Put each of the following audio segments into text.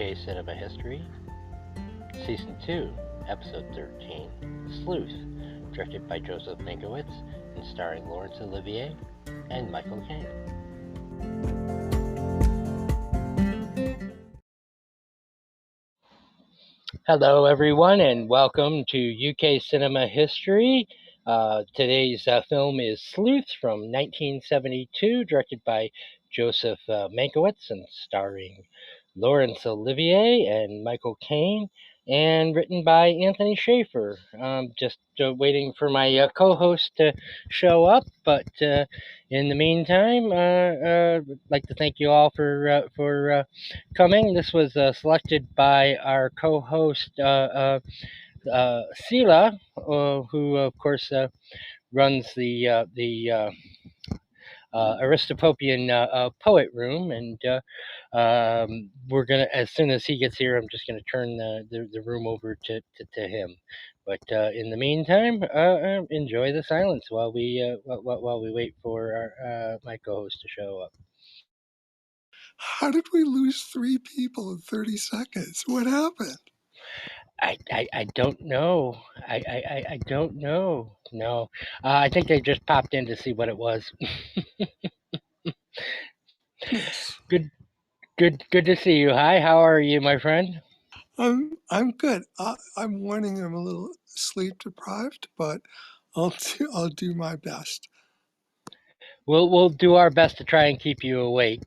UK Cinema History, Season 2, Episode 13, Sleuth, directed by Joseph Mankiewicz and starring Laurence, Olivier, and Michael Caine. Hello, everyone, and welcome to UK Cinema History. Today's film is Sleuth from 1972, directed by Joseph Mankiewicz and starring Laurence Olivier and Michael Caine, and written by Anthony Shaffer. Just waiting for my co-host to show up, but in the meantime, I'd like to thank you all for coming. This was selected by our co-host Sila, who of course runs the Aristopopian Poet Room, and we're gonna, as soon as he gets here, I'm just gonna turn the room over to him. But in the meantime, enjoy the silence while we wait for my co-host to show up. How did we lose 3 people in 30 seconds? What happened? I don't know. I don't know. No, I think they just popped in to see what it was. Yes. Good to see you. Hi, how are you, my friend? I'm good. I'm warning I'm a little sleep deprived, but I'll do my best. We'll do our best to try and keep you awake.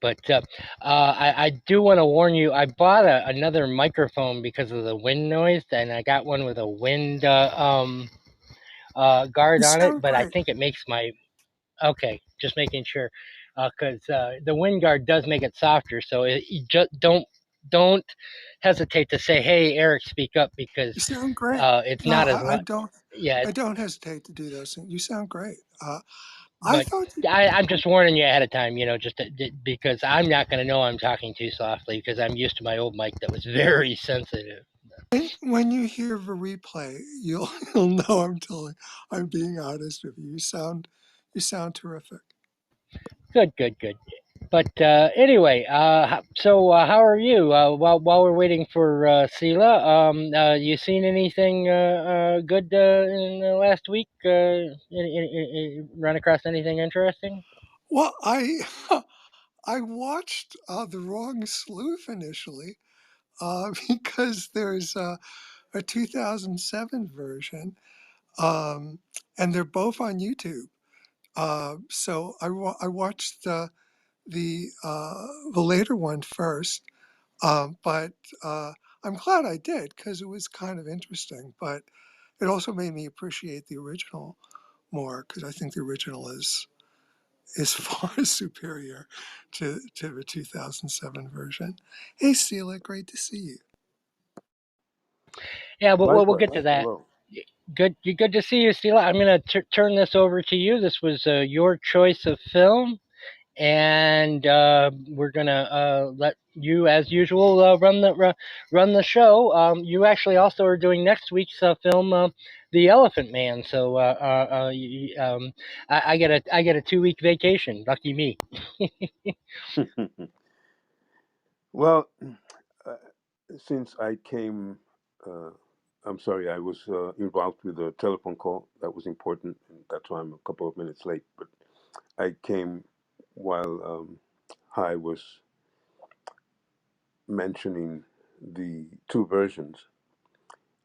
But I do want to warn you. I bought another microphone because of the wind noise, and I got one with a wind guard You on it. sound But I great. think it makes my okay. Just making sure, because the wind guard does make it softer. So you just don't hesitate to say, "Hey, Eric, speak up," because You sound great. it's No, not as I loud. don't. Yeah, I don't hesitate to do those things. You sound great. I but thought I'm just warning you ahead of time, just because I'm not going to know I'm talking too softly because I'm used to my old mic that was very sensitive. when you hear the replay, you'll know I'm being honest with you. You sound terrific. Good. But anyway, so how are you? While we're waiting for Sila, you seen anything good in the last week? Run across anything interesting? Well, I watched the wrong Sleuth initially because there's a 2007 version, and they're both on YouTube. So I watched the later one first, but I'm glad I did because it was kind of interesting. But it also made me appreciate the original more because I think the original is far superior to the 2007 version. Hey, Sila, great to see you. Yeah, but we'll Likewise. get to that. Hello. Good to see you, Sila. I'm going to turn this over to you. This was your choice of film, and we're going to let you, as usual, run the show. You actually also are doing next week's film, The Elephant Man. So I get a 2-week vacation. Lucky me. Well, uh, since I came, uh, I'm sorry, I was involved with a telephone call that was important, and that's why I'm a couple of minutes late. But I came while Hai was mentioning the two versions,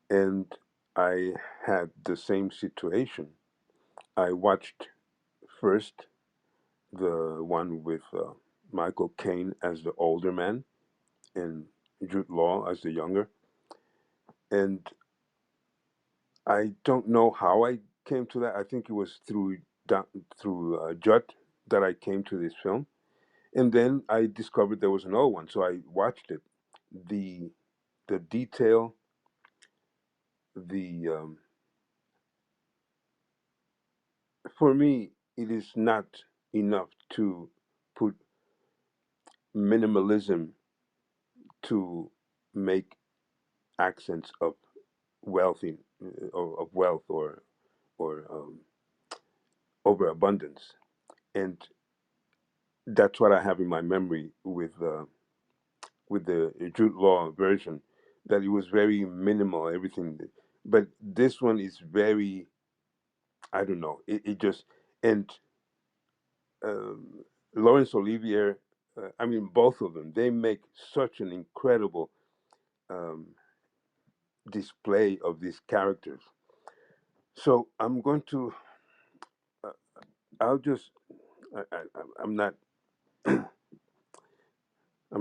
and I had the same situation. I watched first the one with Michael Caine as the older man and Jude Law as the younger. And I don't know how I came to that. I think it was through Judd that I came to this film, and then I discovered there was another one, so I watched it. the The detail, the for me, it is not enough to put minimalism to make accents of wealthy, of wealth, or overabundance, and that's what I have in my memory with with the Jude Law version, that it was very minimal, everything. But this one is very, I don't know, it just, and um, Laurence Olivier, I mean, both of them, they make such an incredible um, display of these characters. So I'm going to, uh, I'll just, I'm not, I'm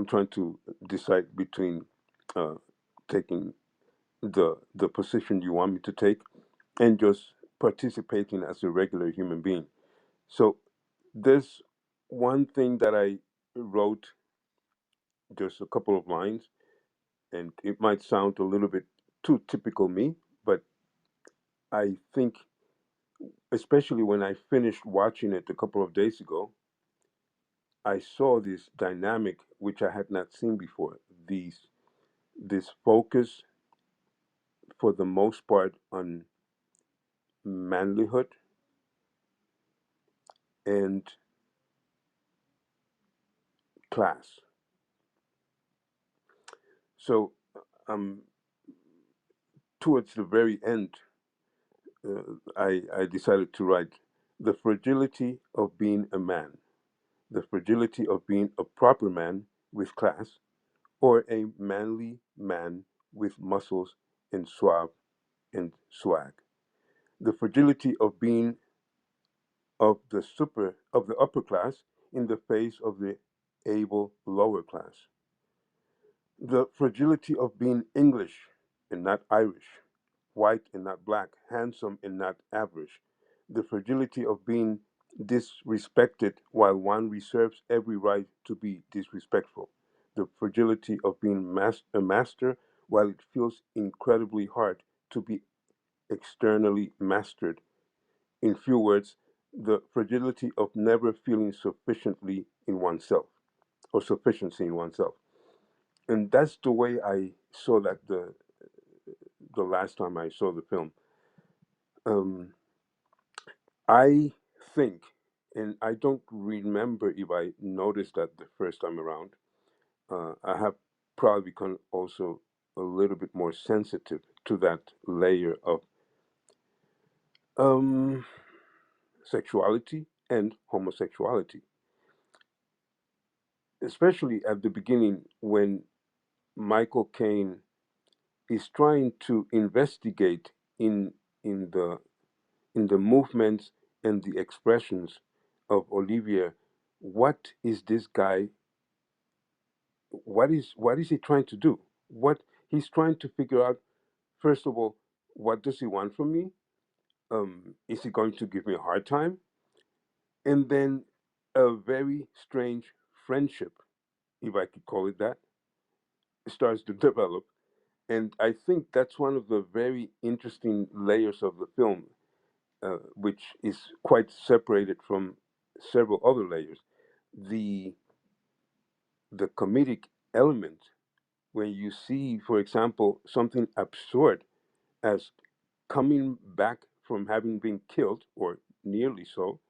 trying to decide between uh, taking the position you want me to take and just participating as a regular human being. So there's one thing that I wrote, just a couple of lines, and it might sound a little bit too typical me, but I think, especially when I finished watching it a couple of days ago, I saw this dynamic which I had not seen before. This focus, for the most part, on manlyhood and class. So, um, towards the very end, I decided to write the fragility of being a man, the fragility of being a proper man with class, or a manly man with muscles and suave and swag. The fragility of being of the upper class in the face of the able lower class. The fragility of being English and not Irish, white and not black, handsome and not average. The fragility of being disrespected while one reserves every right to be disrespectful. The fragility of being a master while it feels incredibly hard to be externally mastered. In few words, the fragility of never feeling sufficiently in oneself or sufficiency in oneself. And that's the way I saw that the last time I saw the film. Um, I think, and I don't remember if I noticed that the first time around. I have probably become also a little bit more sensitive to that layer of um, sexuality and homosexuality, especially at the beginning when Michael Caine is trying to investigate in in the in the movements and the expressions of Olivier. What is this guy? What is he trying to do? What he's trying to figure out. First of all, what does he want from me? Is he going to give me a hard time? And then a very strange friendship, if I could call it that, starts to develop. And I think that's one of the very interesting layers of the film, which is quite separated from several other layers. The the comedic element, when you see, for example, something absurd as coming back from having been killed or nearly so,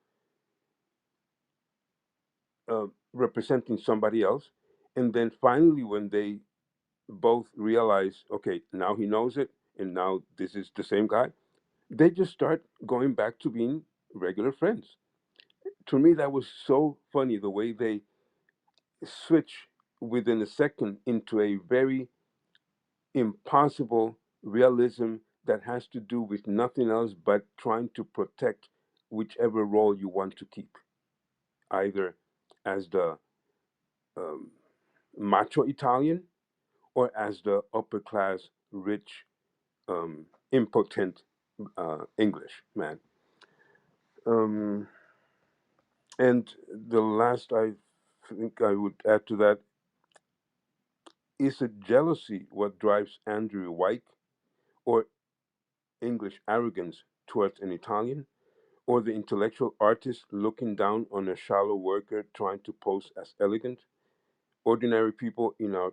representing somebody else, and then finally when they both realize, okay, now he knows it, and now this is the same guy, they just start going back to being regular friends. To me, that was so funny the way they switch within a second into a very impossible realism that has to do with nothing else but trying to protect whichever role you want to keep, either as the um, macho Italian or as the upper class, rich, impotent English man. Um, and the last I think I would add to that is it jealousy what drives Andrew White, or English arrogance towards an Italian, or the intellectual artist looking down on a shallow worker trying to pose as elegant? Ordinary people in our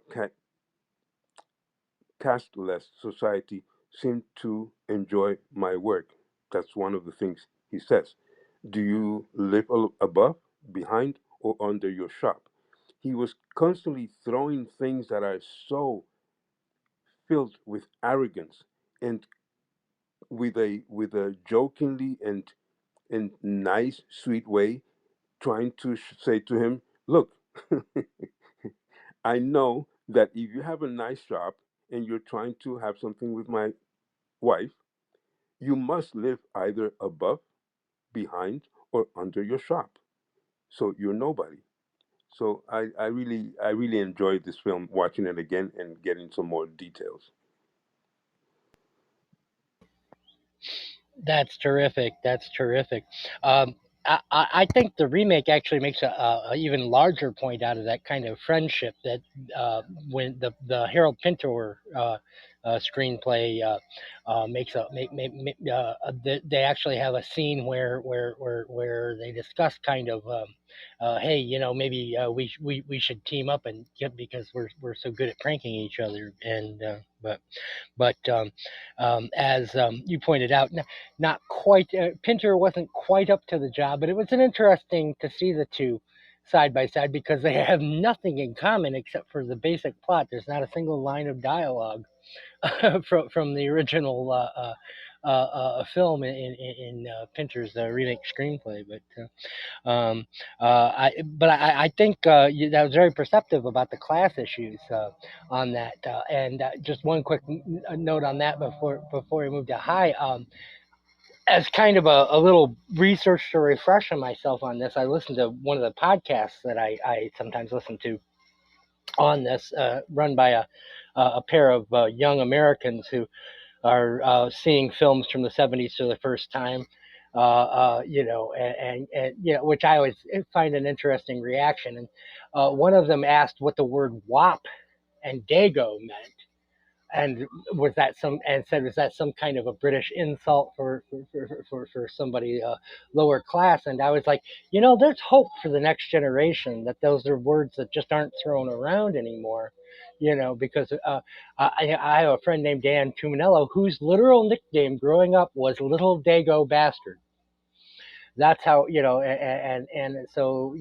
casteless society seem to enjoy my work. That's one of the things he says. Do you live above, behind, or under your shop? he was constantly throwing things that are so filled with arrogance and with a jokingly and nice, sweet way, trying to say to him, "Look, I know that if you have a nice shop and you're trying to have something with my wife, you must live either above, behind, or under your shop. So you're nobody." So I really enjoyed this film, watching it again and getting some more details. That's terrific. That's terrific. Um, I think the remake actually makes a even larger point out of that kind of friendship that when the Harold Pinter screenplay makes a they actually have a scene where they discuss kind of hey, maybe we should team up and get, because we're so good at pranking each other. And but as you pointed out, not quite. Pinter wasn't quite up to the job, but it was an interesting to see the two side by side because they have nothing in common except for the basic plot. There's not a single line of dialogue from the original film in Pinter's remake screenplay. But I think that was very perceptive about the class issues on that. And just one quick note on that before we move to high. As kind of a little research to refresh on myself on this, I listened to one of the podcasts that I sometimes listen to on this, run by a pair of young Americans who are seeing films from the 70s for the first time. Which I always find an interesting reaction. And one of them asked what the word "wop" and "dago" meant, and said, was that some kind of a British insult for somebody lower class? And I was like, there's hope for the next generation, that those are words that just aren't thrown around anymore. Because I have a friend named Dan Tuminello whose literal nickname growing up was Little Dago Bastard. That's how, and so,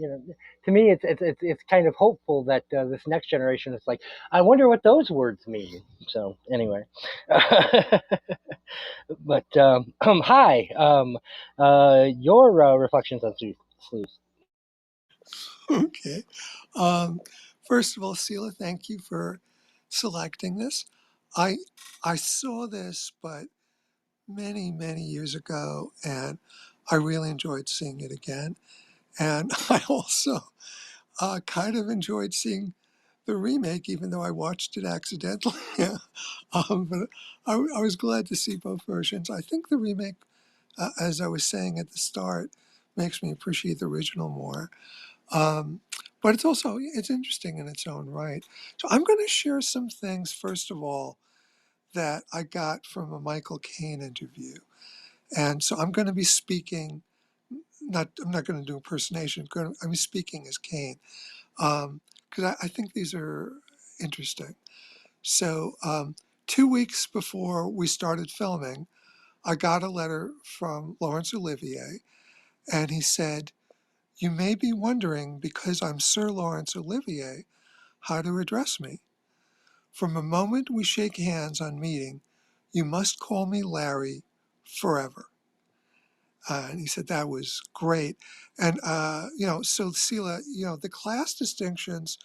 to me it's kind of hopeful that this next generation is like, I wonder what those words mean. So anyway. But hi, your reflections on Sleuth. Okay. First of all, Sila, thank you for selecting this. I I saw this, but many, many years ago, and I really enjoyed seeing it again. And I also kind of enjoyed seeing the remake, even though I watched it accidentally. But I was glad to see both versions. I think the remake, as I was saying at the start, makes me appreciate the original more. Um, but it's interesting in its own right. So I'm going to share some things, first of all, that I got from a Michael Caine interview. And so I'm going to be speaking, I'm not going to do impersonation, I'm speaking as Caine, because I think these are interesting. So 2 weeks before we started filming, I got a letter from Laurence Olivier, and he said, "You may be wondering, because I'm Sir Laurence Olivier, how to address me. From the moment we shake hands on meeting, you must call me Larry forever." And he said that was great. And, so Sila, the class distinctions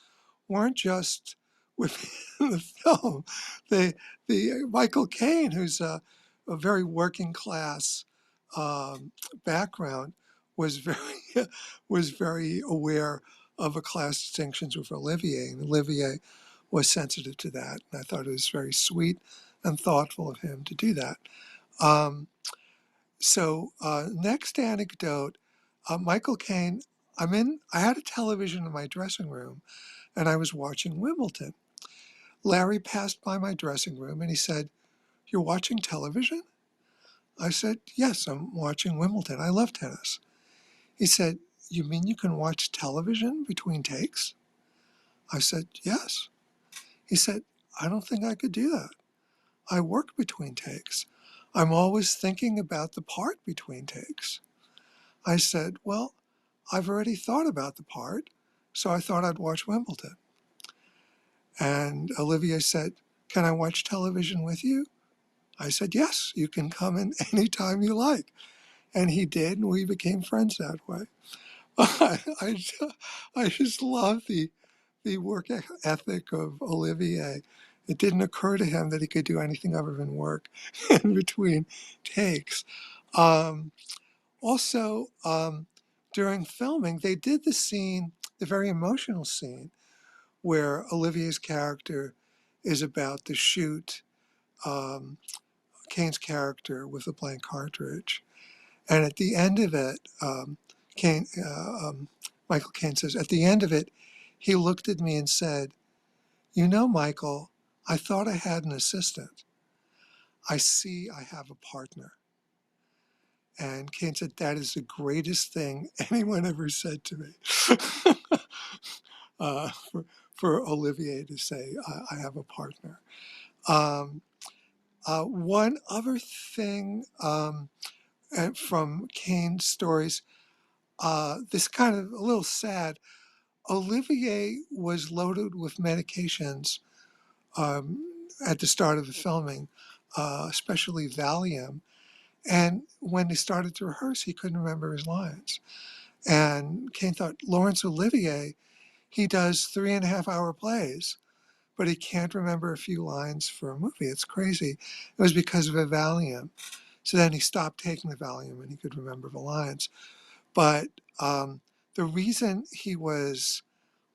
weren't just within the film. The Michael Caine, who's a very working class background, was very was very aware of the class distinctions with Olivier, and Olivier was sensitive to that. And I thought it was very sweet and thoughtful of him to do that. Um, next anecdote, Michael Caine. I had a television in my dressing room, and I was watching Wimbledon. Larry passed by my dressing room and he said, "You're watching television?" I said, "Yes, I'm watching Wimbledon. I love tennis." He said, "You mean you can watch television between takes?" I said, "Yes." He said, "I don't think I could do that. I work between takes. I'm always thinking about the part between takes." I said, "Well, I've already thought about the part, So I thought I'd watch Wimbledon. And Olivier said, "Can I watch television with you?" I said, "Yes, you can come in anytime you like." And he did, and we became friends that way. I, I just love the work ethic of Olivier. It didn't occur to him that he could do anything other than work in between takes. Um, also, during filming, they did the very emotional scene, where Olivier's character is about to shoot um, Caine's character with a blank cartridge. And at the end of it, Caine, Michael Caine says, at the end of it, he looked at me and said, "You know, Michael, I thought I had an assistant. I see I have a partner." And Caine said, "That is the greatest thing anyone ever said to me." uh, for Olivier to say, I have a partner. Um, one other thing from Caine's stories, this kind of a little sad. Olivier was loaded with medications at the start of the filming, especially Valium. And when they started to rehearse, he couldn't remember his lines. And Caine thought, Laurence Olivier, he does 3.5 hour plays, but he can't remember a few lines for a movie. It's crazy. It was because of a Valium. So then he stopped taking the Valium and he could remember the lines. But the reason he was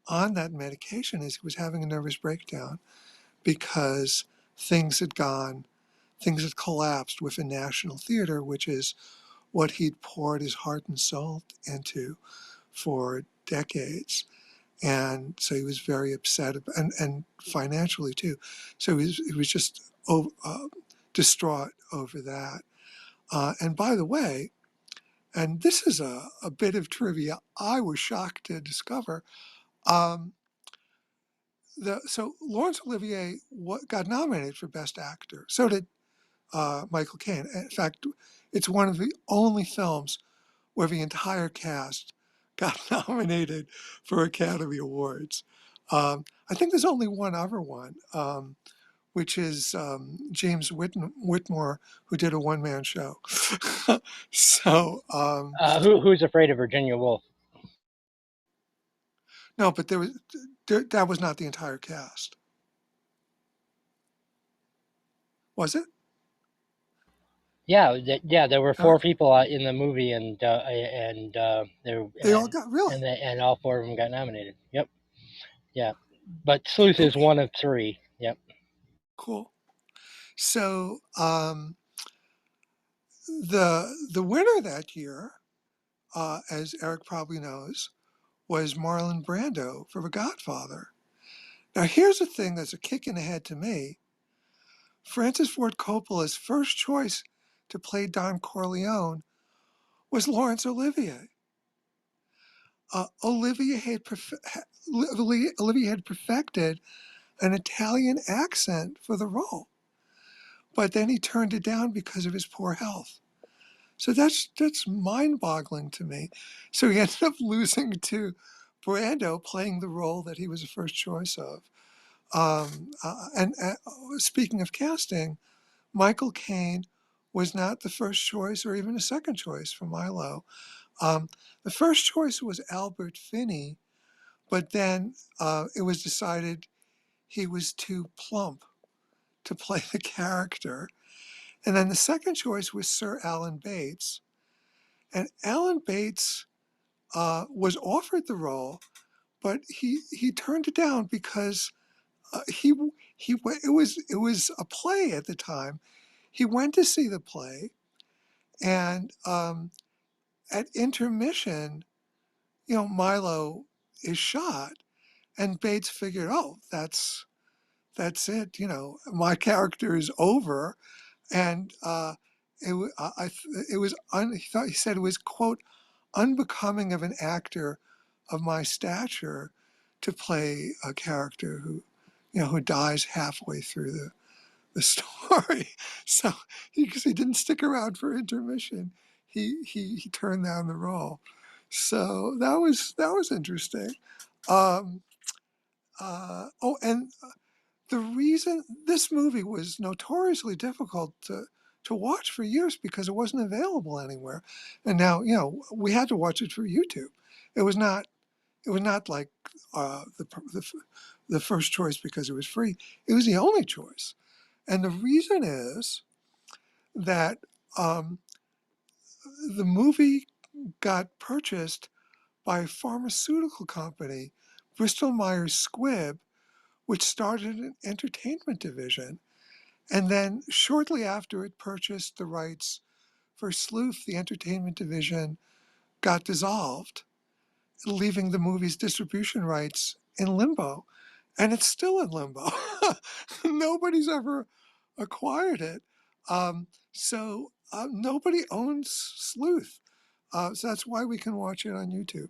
on that medication is he was having a nervous breakdown because things had gone, things had collapsed with a National Theater, which is what he'd poured his heart and soul into for decades. And so he was very upset, and financially too. So he was just distraught over that. And by the way, and this is a bit of trivia I was shocked to discover. Um, so Laurence Olivier got nominated for Best Actor. So did Michael Caine. In fact, it's one of the only films where the entire cast got nominated for Academy Awards. I think there's only one other one, which is James Whitmore, who did a one-man show. So Who's Afraid of Virginia Woolf? no, but that was not the entire cast, was it? Yeah, there were Uh, 4 people in the movie, and they all got really and all 4 of them got nominated. Yep, yeah. But Sleuth is okay, one of 3. Yep. cool. So the winner that year, as Eric probably knows, was Marlon Brando for The Godfather. Now here's the thing that's a kick in the head to me. Francis Ford Coppola's first choice to play Don Corleone was Laurence Olivier. Olivier had perfected an Italian accent for the role, but then he turned it down because of his poor health. So that's mind-boggling to me. So he ended up losing to Brando, playing the role that he was the first choice of. And speaking of casting, Michael Caine was not the first choice or even a second choice for Milo. The first choice was Albert Finney, but then it was decided he was too plump to play the character. And then the second choice was Sir Alan Bates. And Alan Bates was offered the role, but he turned it down because it was a play at the time. He went to see the play, and at intermission, Milo is shot, and Bates figured, oh, that's it. My character is over, and it was he said it was, quote, unbecoming of an actor of my stature to play a character who dies halfway through the story. So because he didn't stick around for intermission, he turned down the role. So that was interesting. Um, and the reason this movie was notoriously difficult to watch for years because it wasn't available anywhere, and now we had to watch it through YouTube. It was not like the first choice because it was free. It was the only choice, and the reason is that um, the movie got purchased by a pharmaceutical company, Bristol Myers Squibb, which started an entertainment division. And then shortly after it purchased the rights for Sleuth, the entertainment division got dissolved, leaving the movie's distribution rights in limbo. And it's still in limbo. Nobody's ever acquired it. So nobody owns Sleuth. So that's why we can watch it on YouTube.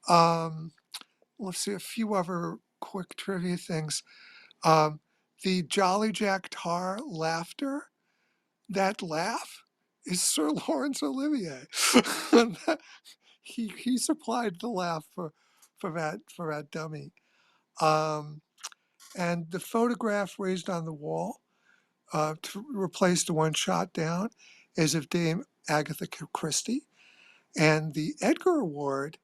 Um, let's see a few other quick trivia things. Um, the Jolly Jack Tar laughter, that laugh is Sir Laurence Olivier. he supplied the laugh for that dummy. Um, and the photograph raised on the wall to replace the one shot down is of Dame Agatha Christie. And the Edgar Award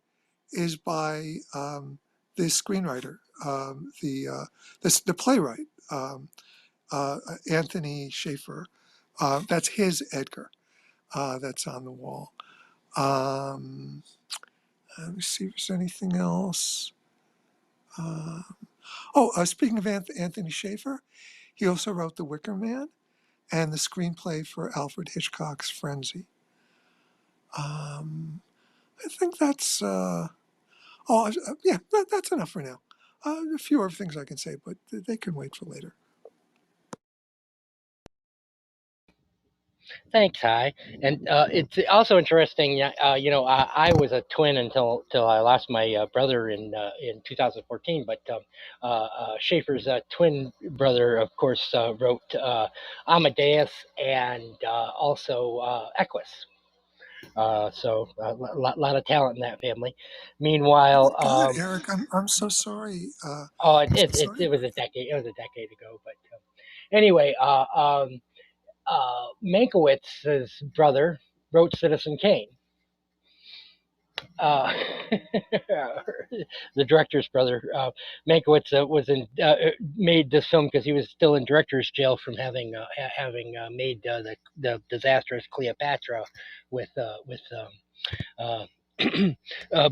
is by the screenwriter, the playwright, Anthony Shaffer. That's his Edgar. That's on the wall. Um, let me see if there's anything else. Speaking of Anthony Shaffer, he also wrote The Wicker Man and the screenplay for Alfred Hitchcock's Frenzy. I think that's that's enough for now. A few other things I can say, but they can wait for later. Thanks, Hi. And it's also interesting. I was a twin until I lost my brother in 2014. But Schaefer's twin brother, of course, wrote Amadeus and also Equus. So a lot of talent in that family. Meanwhile, Oh God, Eric, I'm so sorry. oh, I'm so sorry. it was a decade. It was a decade ago. But anyway, Mankiewicz's brother wrote Citizen Kane. Uh, the director's brother, Mankiewicz, made this film because he was still in director's jail from having made the disastrous Cleopatra with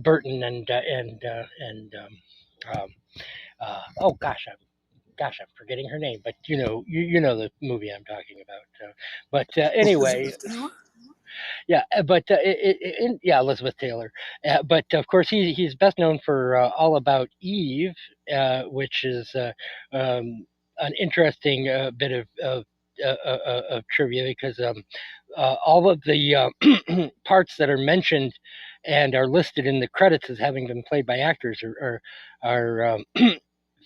Burton oh gosh, I'm forgetting her name, but you know the movie I'm talking about. But anyway, Elizabeth Taylor? yeah, but yeah, Elizabeth Taylor. But of course, he's best known for All About Eve, which is an interesting bit of trivia because all of the parts that are mentioned and are listed in the credits as having been played by actors are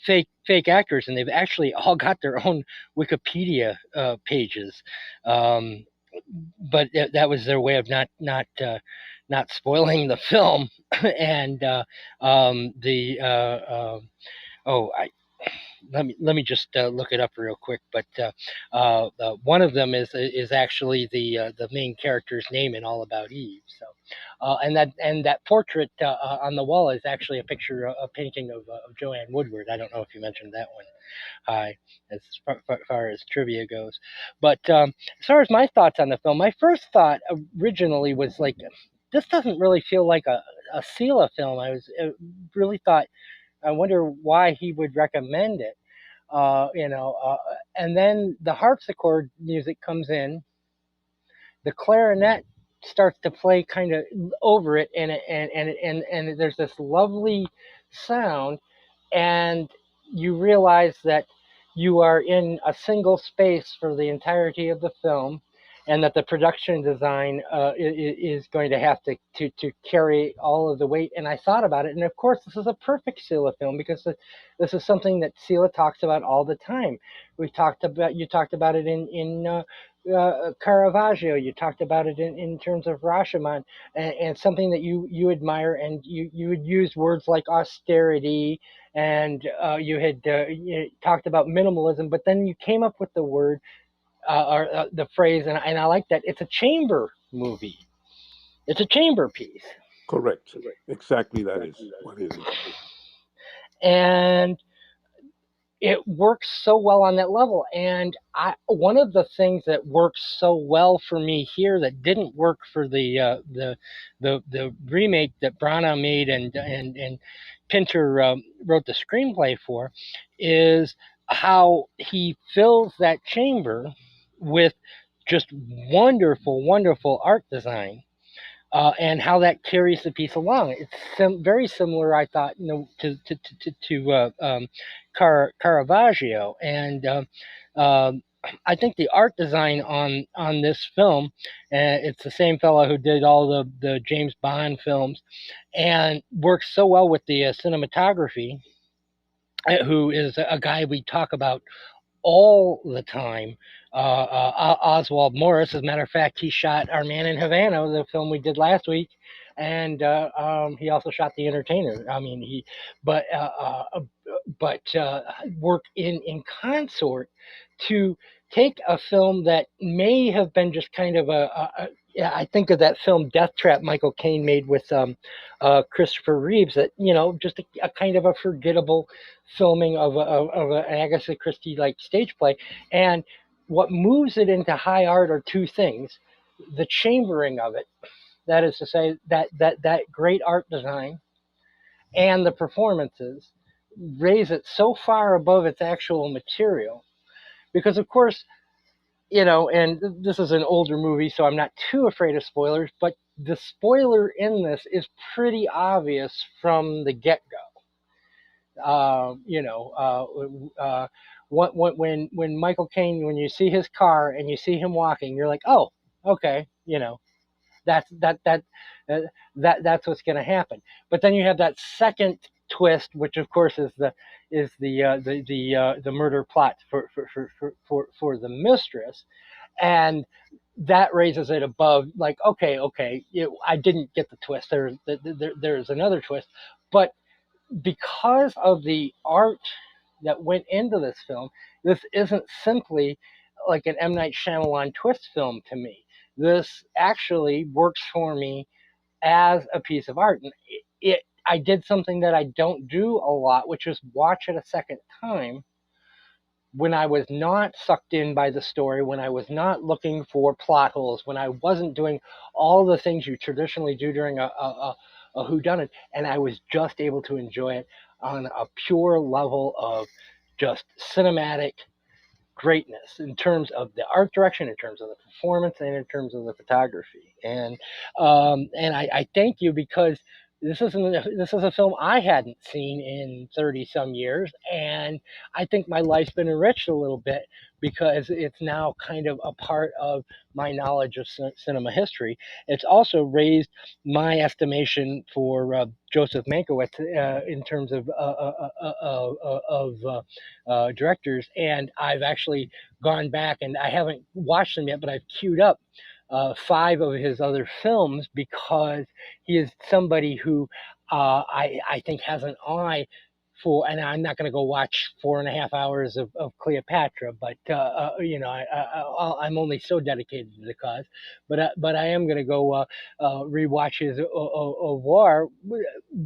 fake actors, and they've actually all got their own Wikipedia pages. But that was their way of not spoiling the film. And the oh I let me just look it up real quick. But one of them is actually the main character's name in All About Eve. So and that portrait on the wall is actually a painting of Joanne Woodward. I don't know if you mentioned that one. High as far as trivia goes. But as far as my thoughts on the film, my first thought originally was like, this doesn't really feel like a Sila film. Really thought, I wonder why he would recommend it. And then the harpsichord music comes in, the clarinet starts to play kind of over it, and there's this lovely sound, and you realize that you are in a single space for the entirety of the film, and that the production design is going to have to carry all of the weight. And I thought about it, and of course, this is a perfect Sila film because this is something that Sila talks about all the time. You talked about it in Caravaggio, you talked about it in terms of Rashomon, and something that you admire, and you would use words like austerity, and you talked about minimalism, but then you came up with the word or the phrase, and I like that. It's a chamber movie. It's a chamber piece, Correct. Exactly, that is what it is. and it works so well on that level. And one of the things that works so well for me here that didn't work for the remake that Branagh made and Pinter wrote the screenplay for is how he fills that chamber with just wonderful art design, and how that carries the piece along. It's very similar, I thought, to Caravaggio, and I think the art design on this film, it's the same fellow who did all the James Bond films, and works so well with the cinematography, who is a guy we talk about all the time. Oswald Morris, as a matter of fact, he shot Our Man in Havana, the film we did last week, and he also shot The Entertainer. I mean, but work in consort to take a film that may have been just kind of yeah, I think of that film Death Trap Michael Caine made with Christopher Reeves, that just a kind of a forgettable filming of an Agatha Christie like stage play, and what moves it into high art are two things: the chambering of it, that is to say, that great art design, and the performances raise it so far above its actual material. Because of course, and this is an older movie, so I'm not too afraid of spoilers, but the spoiler in this is pretty obvious from the get-go. When Michael Caine, when you see his car and you see him walking, you're like, oh, okay, that's that's what's going to happen. But then you have that second twist, which of course is the murder plot for the mistress, and that raises it above, like, okay, I didn't get the twist. There's another twist, but because of the art that went into this film, this isn't simply like an M. Night Shyamalan twist film to me. This actually works for me as a piece of art. And I did something that I don't do a lot, which is watch it a second time when I was not sucked in by the story, when I was not looking for plot holes, when I wasn't doing all the things you traditionally do during a whodunit, and I was just able to enjoy it on a pure level of just cinematic greatness in terms of the art direction, in terms of the performance, and in terms of the photography. And I thank you, because this is a film I hadn't seen in 30 some years, and I think my life's been enriched a little bit because it's now kind of a part of my knowledge of cinema history. It's also raised my estimation for Joseph Mankiewicz in terms of directors, and I've actually gone back, and I haven't watched them yet, but I've queued up 5 of his other films, because he is somebody who I think has an eye for, and I'm not going to go watch 4.5 hours of Cleopatra, but I'm only so dedicated to the cause. But I am going to go rewatch his Au revoir,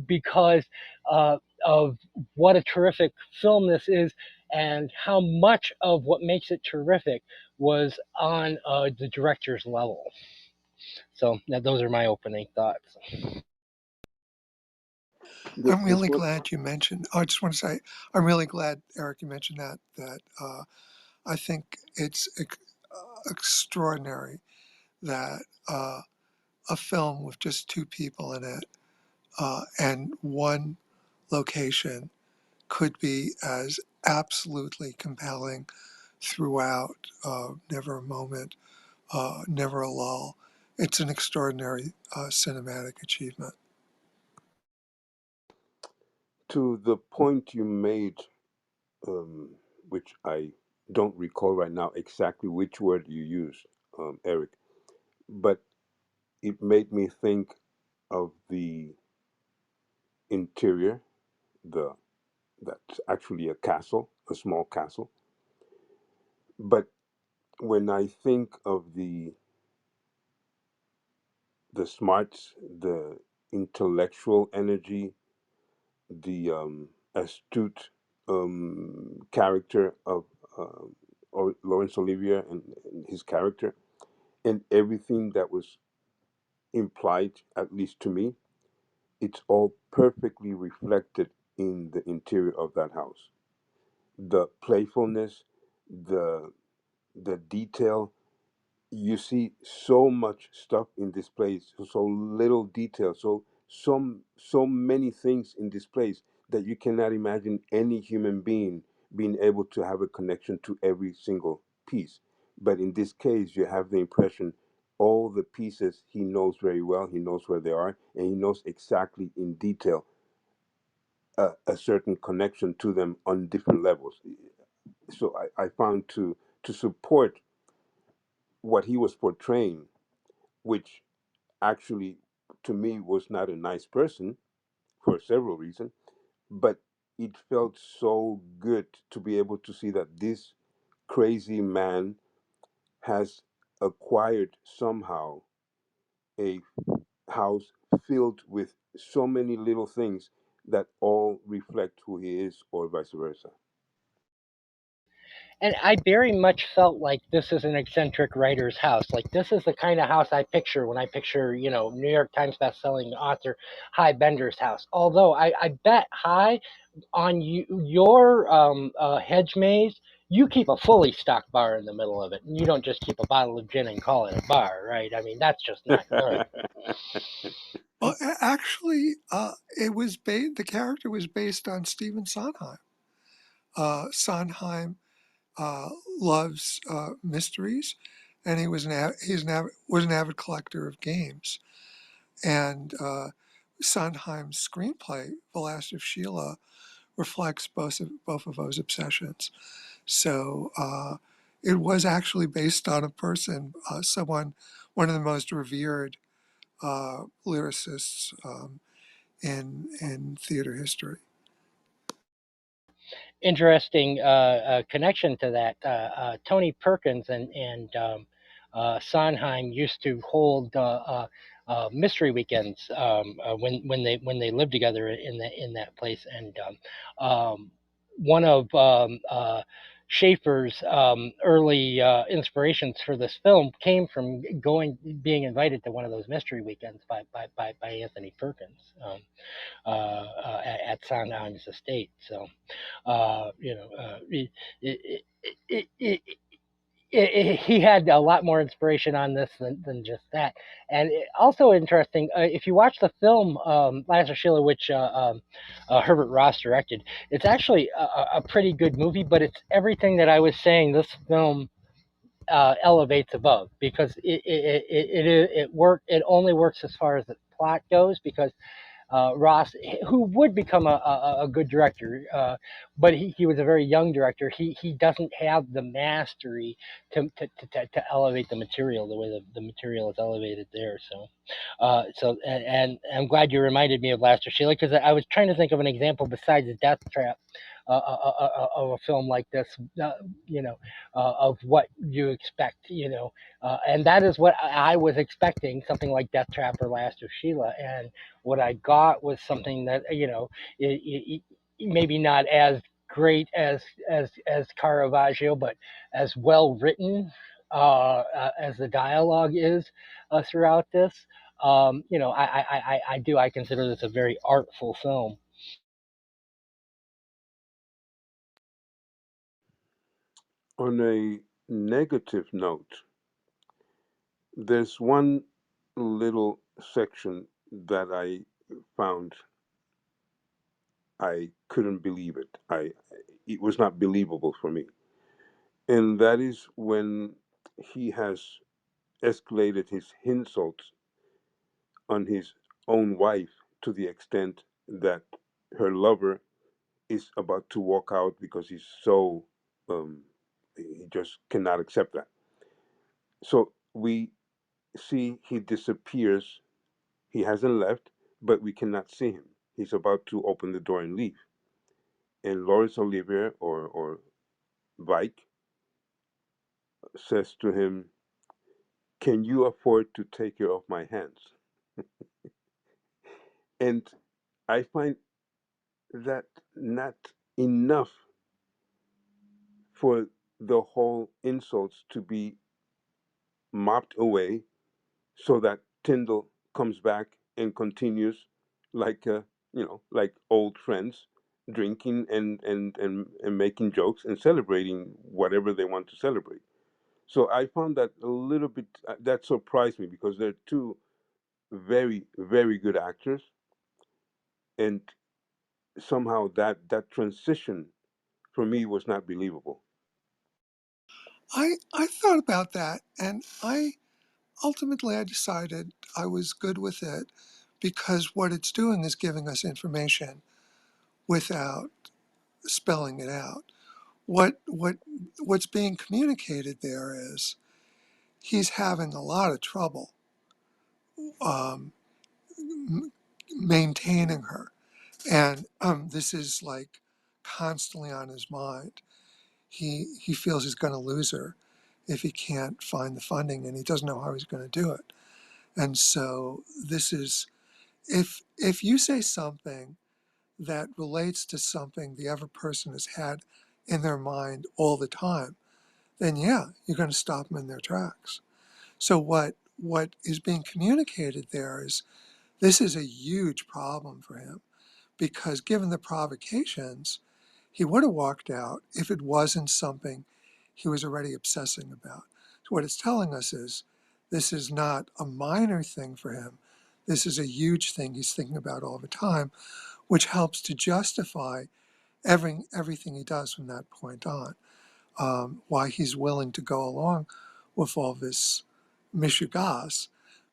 because of what a terrific film this is, and how much of what makes it terrific was on the director's level. So those are my opening thoughts. I'm really glad you mentioned. I just want to say, I'm really glad, Eric, you mentioned that I think it's extraordinary that a film with just 2 people in it and one location could be as absolutely compelling throughout, never a moment, never a lull. It's an extraordinary cinematic achievement. To the point you made, which I don't recall right now exactly which word you used, Eric, but it made me think of the interior, the that's actually a castle, a small castle. But when I think of the smarts, the intellectual energy, the astute character of Laurence Olivier and his character, and everything that was implied, at least to me, it's all perfectly reflected in the interior of that house. The playfulness, the the detail. You see so much stuff in this place, so little detail, so many things in this place that you cannot imagine any human being being able to have a connection to every single piece. But in this case, you have the impression all the pieces he knows very well. He knows where they are, and he knows exactly in detail a certain connection to them on different levels. So I found to support what he was portraying, which actually to me was not a nice person for several reasons, but it felt so good to be able to see that this crazy man has acquired somehow a house filled with so many little things that all reflect who he is, or vice versa. And I very much felt like this is an eccentric writer's house. Like this is the kind of house I picture when I picture, New York Times best-selling author High Bender's house. Although I bet High on your hedge maze, you keep a fully stocked bar in the middle of it, and you don't just keep a bottle of gin and call it a bar, right? I mean, that's just not good. Well, actually, the character was based on Stephen Sondheim. Sondheim loves mysteries, and was an avid collector of games. And Sondheim's screenplay, The Last of Sheila, reflects both of those obsessions. So it was actually based on a person, one of the most revered lyricists in theater history. Interesting connection to that. Tony Perkins and Sondheim used to hold mystery weekends when they lived together in that place, and one of Shaffer's early inspirations for this film came from being invited to one of those mystery weekends by Anthony Perkins at Sondheim's estate. So he had a lot more inspiration on this than just that. And also interesting, if you watch the film Last of Sheila, which Herbert Ross directed, it's actually a pretty good movie, but it's everything that I was saying this film elevates above, because it only works as far as the plot goes, because Ross, who would become a good director, but he was a very young director. He doesn't have the mastery to elevate the material the way the material is elevated there. And I'm glad you reminded me of Last of Sheila, because I was trying to think of an example besides Death Trap. Of a film like this, of what you expect, and that is what I was expecting, something like Death Trap or Last of Sheila, and what I got was something that maybe not as great as Caravaggio, but as well written as the dialogue is throughout this. I consider this a very artful film. On a negative note, there's one little section that I found I couldn't believe it. It was not believable for me, and that is when he has escalated his insults on his own wife to the extent that her lover is about to walk out because he's so um, He just cannot accept that. So we see he disappears. He hasn't left, but we cannot see him. He's about to open the door and leave. And Laurence Olivier, or Vike, says to him, "Can you afford to take care of my hands?" And I find that not enough for the whole insults to be mopped away so that Tyndall comes back and continues like like old friends, drinking and making jokes and celebrating whatever they want to celebrate. So I found that a little bit that surprised me because they're two very very good actors, and somehow that transition for me was not believable. I thought about that, and I decided I was good with it because what it's doing is giving us information without spelling it out. What's being communicated there is he's having a lot of trouble um, maintaining her, and this is like constantly on his mind. He feels he's going to lose her if he can't find the funding, and he doesn't know how he's going to do it. And so this is if you say something that relates to something the other person has had in their mind all the time, then yeah, you're going to stop them in their tracks. So what is being communicated there is this is a huge problem for him because given the provocations, he would have walked out if it wasn't something he was already obsessing about. So what it's telling us is this is not a minor thing for him. This is a huge thing he's thinking about all the time, which helps to justify everything he does from that point on. Why he's willing to go along with all this mishigas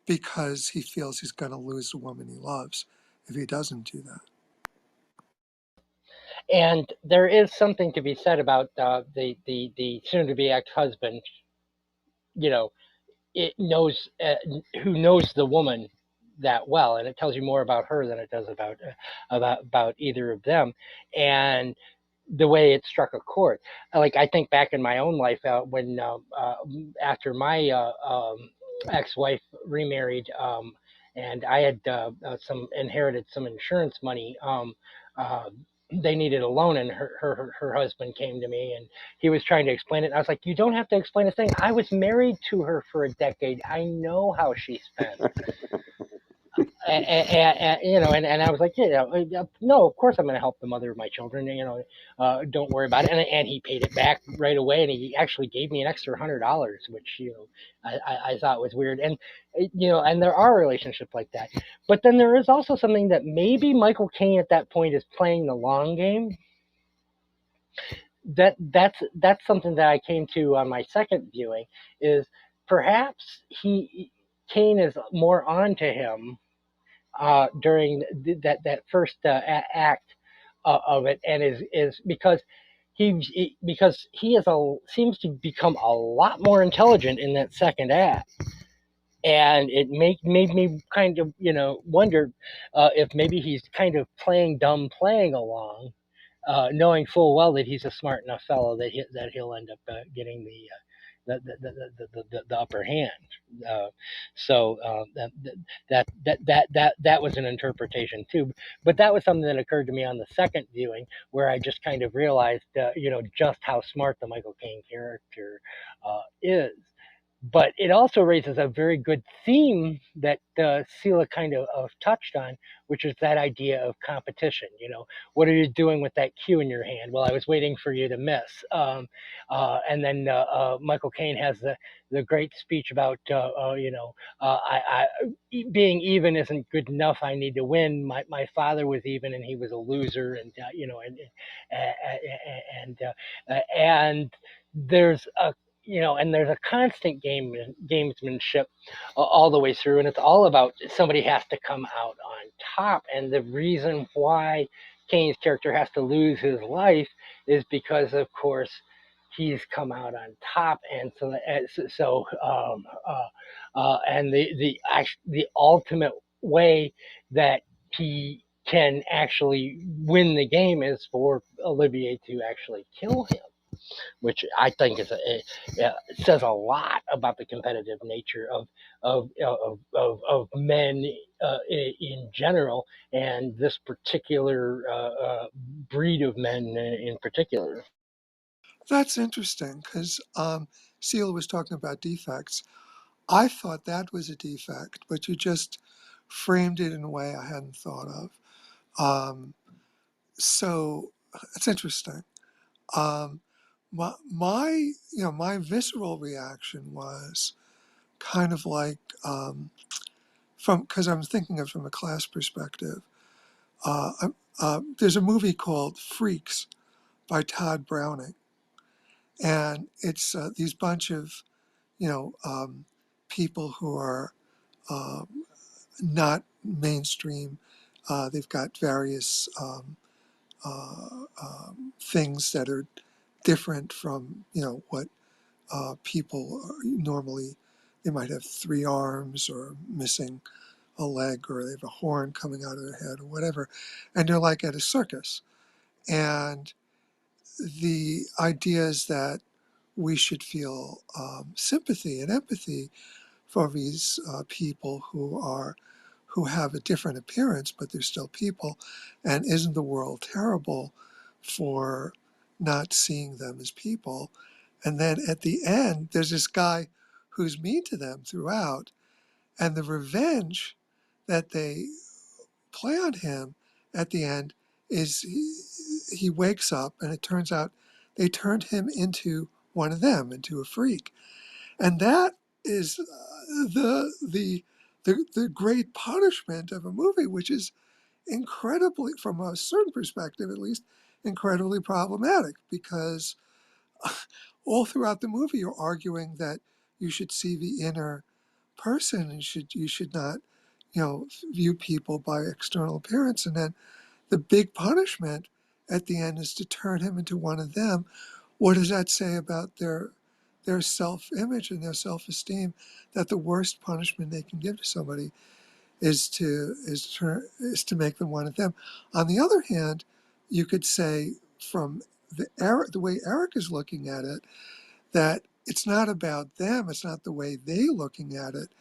because he feels he's going to lose the woman he loves if he doesn't do that. And there is something to be said about the soon to be ex husband. You know, it knows who knows the woman that well, and it tells you more about her than it does about either of them. And the way it struck a chord. Like I think back in my own life when after my ex-wife remarried, and I had some inherited some insurance money. Uh, they needed a loan, and her husband came to me, and he was trying to explain it. And I was like, "You don't have to explain a thing. I was married to her for a decade. I know how she spent." And I was like, no, of course I'm going to help the mother of my children. Don't worry about it. And he paid it back right away, and he actually gave me an extra $100, which I thought was weird. And and there are relationships like that, but then there is also something that maybe Michael Caine at that point is playing the long game. That's something that I came to on my second viewing is perhaps Caine is more on to him during that first act of it, and is because because he is seems to become a lot more intelligent in that second act, and it made me kind of wonder if maybe he's kind of playing dumb playing along, knowing full well that he's a smart enough fellow that he'll end up getting the upper hand. Uh, that was an interpretation too. But that was something that occurred to me on the second viewing, where I just kind of realized, just how smart the Michael Caine character is. But it also raises a very good theme that Sila kind of touched on, which is that idea of competition. What are you doing with that cue in your hand? Well, I was waiting for you to miss. And then Michael Caine has the great speech about, being even isn't good enough. I need to win. My father was even, and he was a loser, and there's a and there's a constant gamesmanship all the way through, and it's all about somebody has to come out on top. And the reason why Caine's character has to lose his life is because, of course, he's come out on top, and and the ultimate way that he can actually win the game is for Olivier to actually kill him, which I think says a lot about the competitive nature of men in general, and this particular breed of men in particular. That's interesting because Sila was talking about defects. I thought that was a defect, but you just framed it in a way I hadn't thought of. So it's interesting. Um, my visceral reaction was kind of like from because I'm thinking of it from a class perspective. There's a movie called Freaks by Todd Browning, and it's these bunch of you know people who are uh, not mainstream. They've got various things that are different from what people normally. They might have three arms or missing a leg, or they have a horn coming out of their head or whatever, and they're like at a circus. And the idea is that we should feel sympathy and empathy for these people who have a different appearance, but they're still people. And isn't the world terrible for not seeing them as people? And then at the end, there's this guy who's mean to them throughout, and the revenge that they play on him at the end is he wakes up, and it turns out they turned him into one of them, into a freak. And that is the great punishment of a movie, which is incredibly, from a certain perspective at least, incredibly problematic, because all throughout the movie you're arguing that you should see the inner person, and you should not view people by external appearance. And then the big punishment at the end is to turn him into one of them. What does that say about their self-image and their self-esteem? That the worst punishment they can give to somebody is to make them one of them. On the other hand, you could say from the way Eric is looking at it, that it's not about them. It's not the way they're looking at it.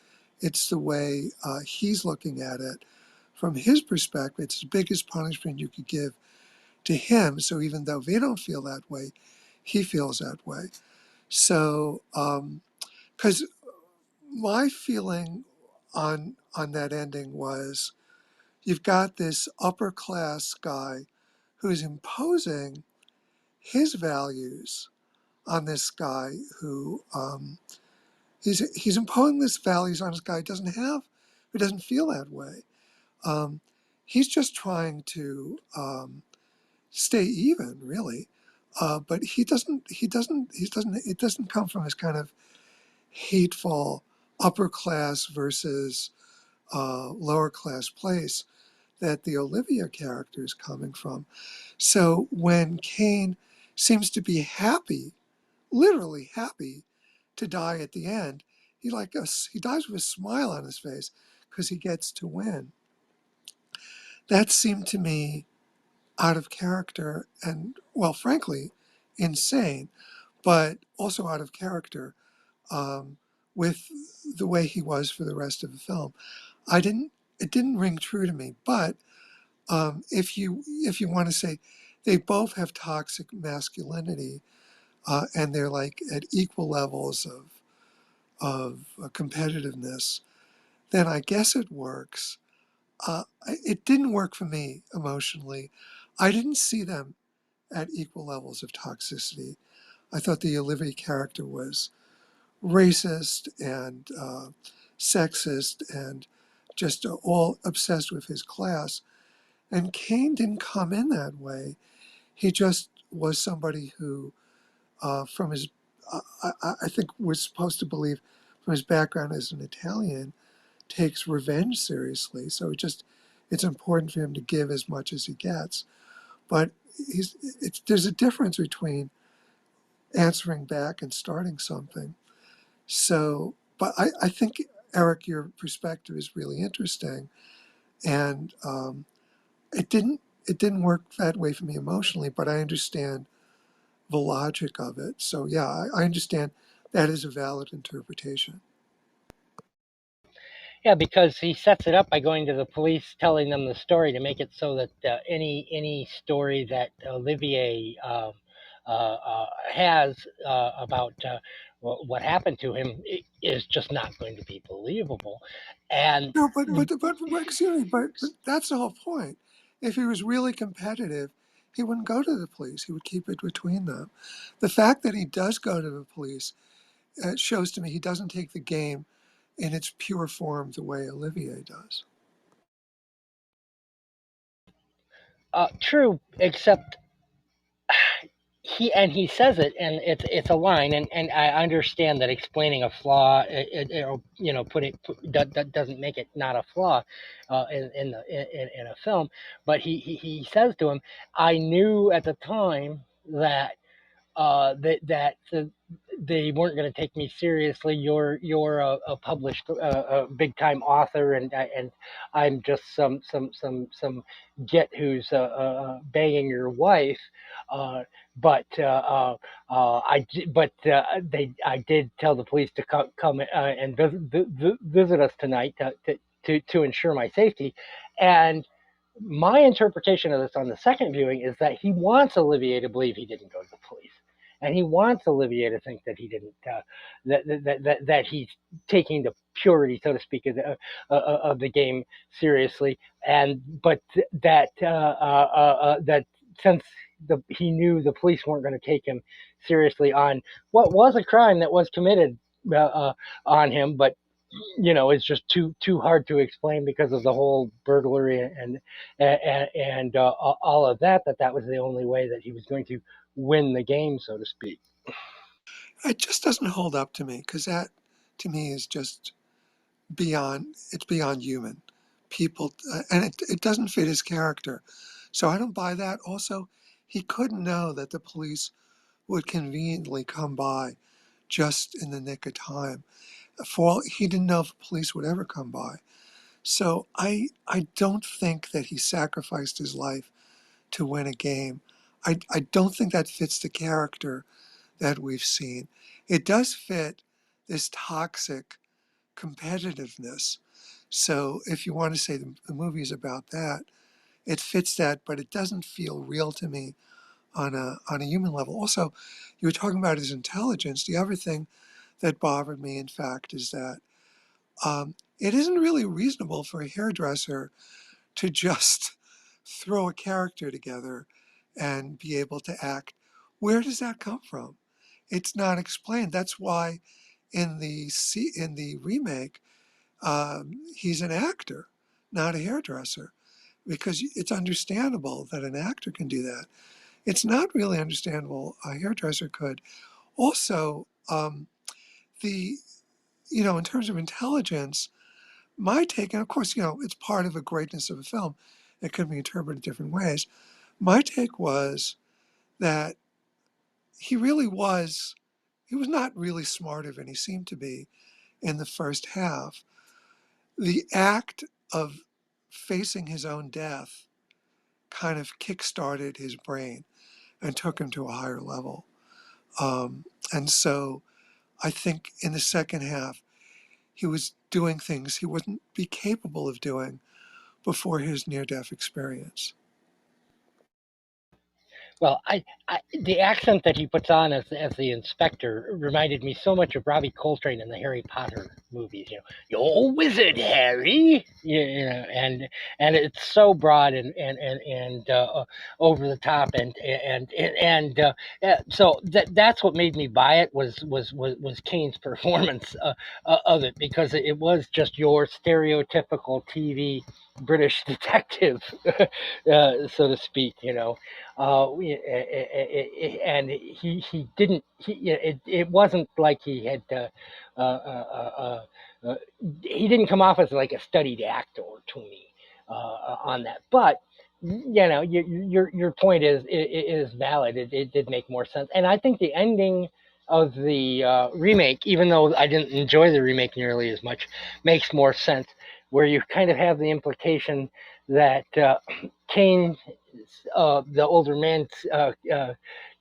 It's the way he's looking at it. From his perspective, it's the biggest punishment you could give to him. So even though they don't feel that way, he feels that way. So, because my feeling on that ending was, you've got this upper class guy who's imposing his values on this guy who he's imposing these values on this guy who doesn't feel that way. Um, he's just trying to stay even, really. But it doesn't come from this kind of hateful upper class versus lower class place that the Olivia character is coming from. So when Caine seems to be happy, literally happy, to die at the end, he dies with a smile on his face because he gets to win. That seemed to me out of character and, well, frankly, insane, but also out of character um, with the way he was for the rest of the film. It didn't ring true to me. But if you want to say they both have toxic masculinity, and they're like at equal levels of competitiveness, then I guess it works. It didn't work for me emotionally. I didn't see them at equal levels of toxicity. I thought the Olivier character was racist and sexist and just all obsessed with his class. And Caine didn't come in that way. He just was somebody who, from his, I think we're supposed to believe from his background as an Italian, takes revenge seriously. So it's important for him to give as much as he gets. But there's a difference between answering back and starting something. So, but I think, Eric, your perspective is really interesting, and it didn't work that way for me emotionally, but I understand the logic of it. So yeah, I understand that is a valid interpretation. Yeah, because he sets it up by going to the police, telling them the story to make it so that any story that Olivier has about what happened to him is just not going to be believable. And No, but excuse me, but that's the whole point. If he was really competitive, he wouldn't go to the police. He would keep it between them. The fact that he does go to the police shows to me he doesn't take the game in its pure form the way Olivier does. true, except he says it, and it's a line, and I understand that explaining a flaw, that doesn't make it not a flaw in a film. But he says to him, "I knew at the time that they weren't going to take me seriously. You're a published a big time author, and I'm just some git who's banging your wife. Uh, but I did tell the police to come and visit us tonight to ensure my safety, and." My interpretation of this on the second viewing is that he wants Olivier to believe he didn't go to the police, and he wants Olivier to think that he didn't that he's taking the purity, so to speak, of the game seriously, and but that since he knew the police weren't going to take him seriously on what was a crime that was committed on him, but it's just too hard to explain because of the whole burglary and all of that was the only way that he was going to win the game, so to speak. It just doesn't hold up to me because that, to me, is just beyond. It's beyond human. People, and it doesn't fit his character. So I don't buy that. Also, he couldn't know that the police would conveniently come by just in the nick of time. He didn't know if the police would ever come by. So I don't think that he sacrificed his life to win a game. I don't think that fits the character that we've seen. It does fit this toxic competitiveness. So if you want to say the movie is about that, it fits that, but it doesn't feel real to me on a human level. Also, you were talking about his intelligence. The other thing that bothered me, in fact, is that it isn't really reasonable for a hairdresser to just throw a character together and be able to act. Where does that come from? It's not explained. That's why in the remake, he's an actor, not a hairdresser, because it's understandable that an actor can do that. It's not really understandable a hairdresser could. Also, the in terms of intelligence, my take, and of course, it's part of the greatness of a film. It could be interpreted different ways. My take was that he really was, he was not really smarter than he seemed to be in the first half. The act of facing his own death kind of kickstarted his brain and took him to a higher level. And so I think in the second half, he was doing things he wouldn't be capable of doing before his near death experience. Well, the accent that he puts on as the inspector reminded me so much of Robbie Coltrane in the Harry Potter movies. You're a wizard, Harry. And it's so broad and over the top, so that's what made me buy it was Caine's performance of it, because it was just your stereotypical TV British detective, so to speak. And he didn't. It wasn't like he had. Uh, uh, uh, he didn't come off as like a studied actor to me on that, but. your point is valid. It did make more sense, and I think the ending of the remake, even though I didn't enjoy the remake nearly as much, makes more sense. Where you kind of have the implication that Caine, the older man's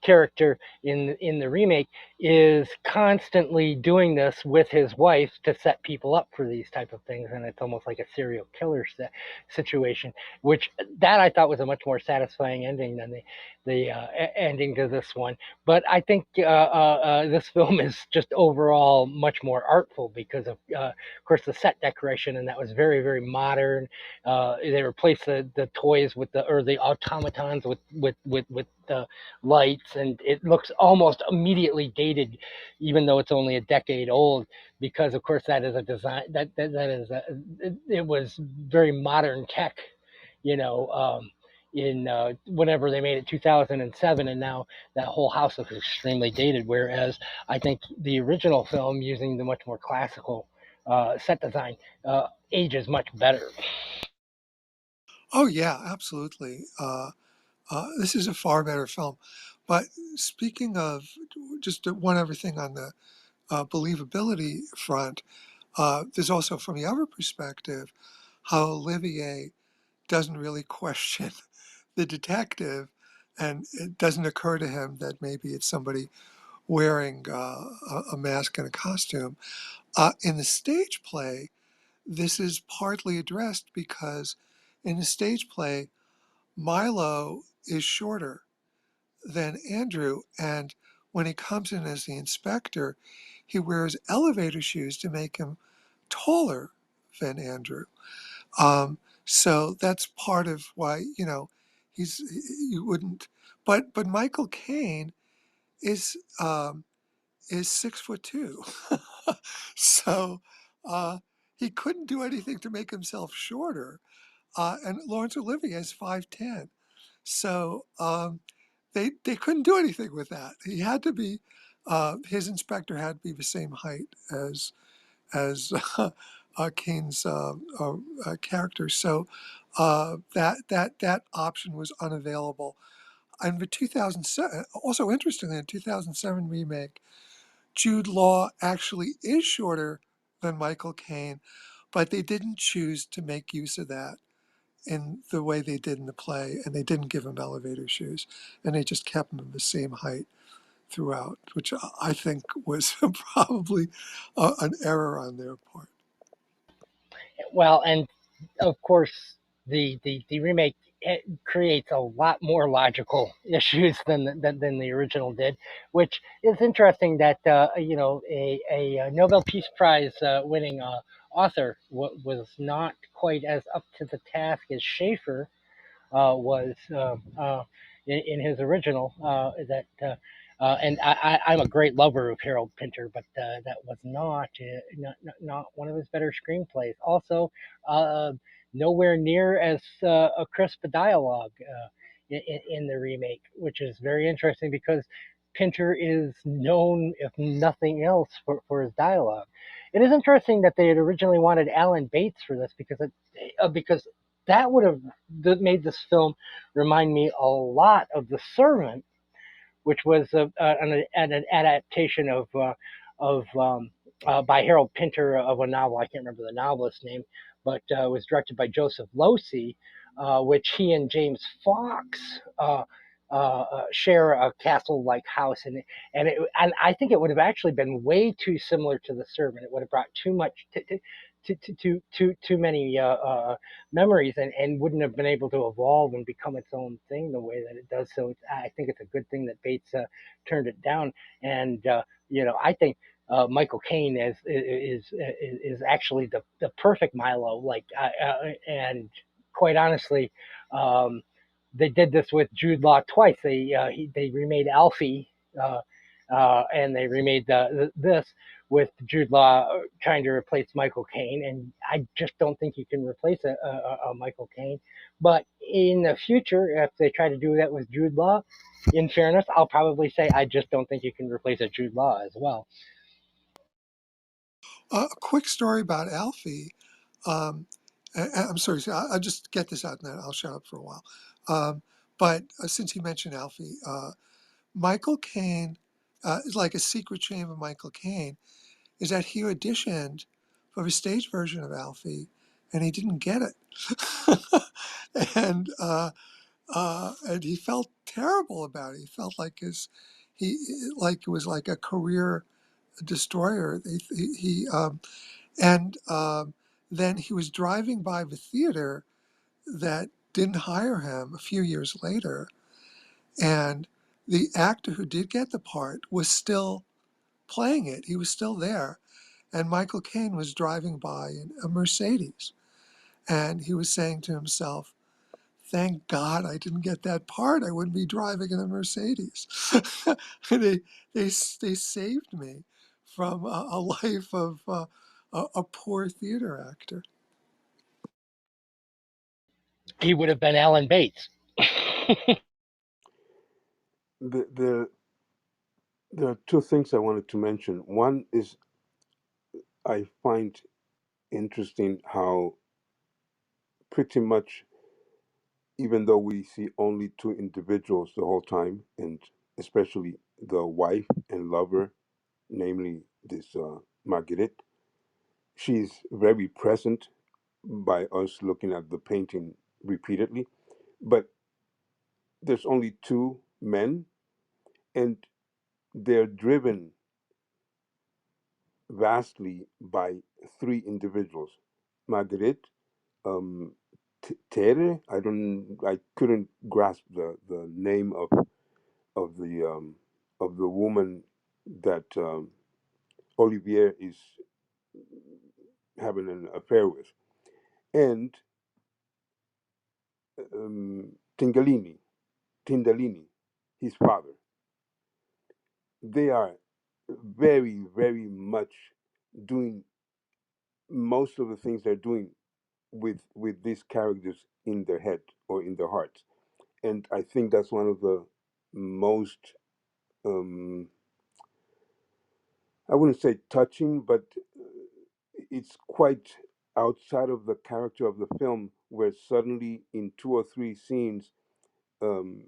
character in the remake, is constantly doing this with his wife to set people up for these type of things, and it's almost like a serial killer situation. Which that I thought was a much more satisfying ending than the ending to this one. But I think this film is just overall much more artful because of course, the set decoration, and that was very, very modern. They replaced the toys with the automatons with the lights, and it looks almost immediately dated, even though it's only a decade old. Because of course that is a design that is it was very modern tech, you know. In whenever they made it 2007, and now that whole house looks extremely dated. Whereas I think the original film, using the much more classical set design, ages much better. Oh yeah, absolutely. This is a far better film. But speaking of just one other thing on the believability front, there's also from the other perspective how Olivier doesn't really question the detective, and it doesn't occur to him that maybe it's somebody wearing a mask and a costume. In the stage play, this is partly addressed because in the stage play, Milo is shorter than Andrew, and when he comes in as the inspector, he wears elevator shoes to make him taller than Andrew. So that's part of why he's you wouldn't. But Michael Caine is um, is 6'2", so uh, he couldn't do anything to make himself shorter. And Laurence Olivier is 5'10", so they couldn't do anything with that. He had to be his inspector had to be the same height as Caine's character. So that option was unavailable. And the 2007, also interestingly, in 2007 remake, Jude Law actually is shorter than Michael Caine, but they didn't choose to make use of that in the way they did in the play, and they didn't give him elevator shoes, and they just kept him the same height throughout, which I think was probably an error on their part. Well, and of course, the remake creates a lot more logical issues than the original did, which is interesting. That a Nobel Peace Prize winning author was not quite as up to the task as Shaffer was in his original. And I'm a great lover of Harold Pinter, but that was not one of his better screenplays. Also, uh, nowhere near as a crisp dialogue in the remake, which is very interesting because Pinter is known, if nothing else, for his dialogue. It is interesting that they had originally wanted Alan Bates for this because that would have made this film remind me a lot of The Servant, which was an adaptation of by Harold Pinter of a novel. I can't remember the novelist's name, but it was directed by Joseph Losey, which he and James Fox share a castle-like house, and I think it would have actually been way too similar to The Servant. It would have brought too much. Too many memories, and wouldn't have been able to evolve and become its own thing the way that it does. So I think it's a good thing that Bates turned it down. And I think Michael Caine is actually the perfect Milo. And quite honestly, they did this with Jude Law twice. They remade Alfie. And they remade this with Jude Law trying to replace Michael Caine, and I just don't think you can replace a Michael Caine. But in the future, if they try to do that with Jude Law, in fairness, I'll probably say I just don't think you can replace a Jude Law as well. A quick story about Alfie. I'm sorry, I'll just get this out and then I'll shut up for a while. But since you mentioned Alfie, Michael Caine, is like a secret shame of Michael Caine, is that he auditioned for a stage version of Alfie, and he didn't get it, and he felt terrible about it. He felt like he like it was like a career destroyer. And then he was driving by the theater that didn't hire him a few years later, and the actor who did get the part was still playing it. He was still there, and Michael Caine was driving by in a Mercedes, and he was saying to himself, "Thank God I didn't get that part. I wouldn't be driving in a Mercedes." They saved me from a life of a poor theater actor. He would have been Alan Bates. There are two things I wanted to mention. One is I find interesting how pretty much, even though we see only two individuals the whole time, and especially the wife and lover, namely this Marguerite, she's very present by us looking at the painting repeatedly. But there's only two men, and they're driven vastly by three individuals. Marguerite, um, Tere, I couldn't grasp the name of the woman that Olivier is having an affair with, and Tingalini, Tindalini, his father. They are very, very much doing most of the things they're doing with these characters in their head or in their hearts, and I think that's one of the most um, I wouldn't say touching, but it's quite outside of the character of the film, where suddenly in two or three scenes, um,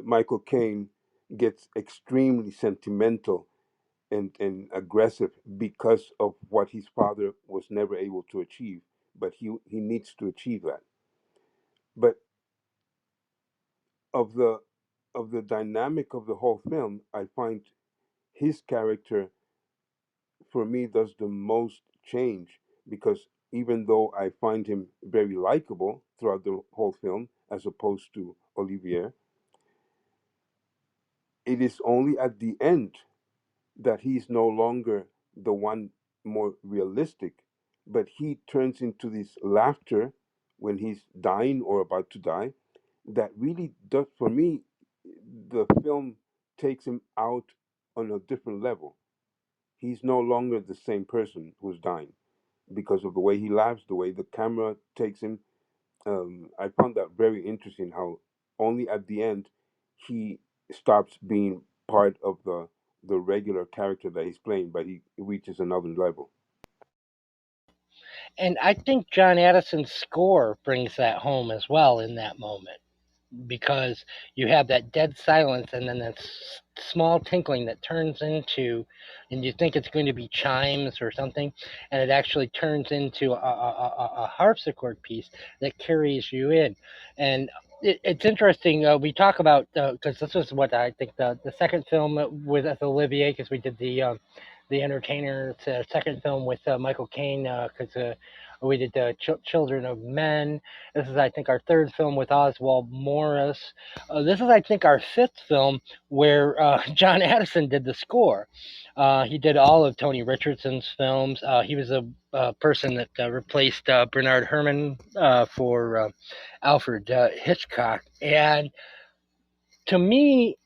Michael Caine gets extremely sentimental and aggressive because of what his father was never able to achieve, but he needs to achieve that. But of the of the dynamic of the whole film, I find his character, for me, does the most change, because even though I find him very likable throughout the whole film, as opposed to Olivier, it is only at the end that he's no longer the one more realistic, but he turns into this laughter when he's dying or about to die. That really does, for me, the film takes him out on a different level. He's no longer the same person who's dying because of the way he laughs, the way the camera takes him. I found that very interesting. How only at the end he stops being part of the regular character that he's playing, but he reaches another level. And I think John Addison's score brings that home as well in that moment, because you have that dead silence and then that small tinkling that turns into, and you think it's going to be chimes or something, and it actually turns into a harpsichord piece that carries you in. And it's interesting. We talk about, because this was what I think the second film with Olivier, because we did the Entertainer. It's a second film with Michael Caine, because we did Children of Men. This is, I think, our third film with Oswald Morris. This is, I think, our fifth film where John Addison did the score. He did all of Tony Richardson's films. He was a person that replaced Bernard Herrmann for Alfred Hitchcock. And to me,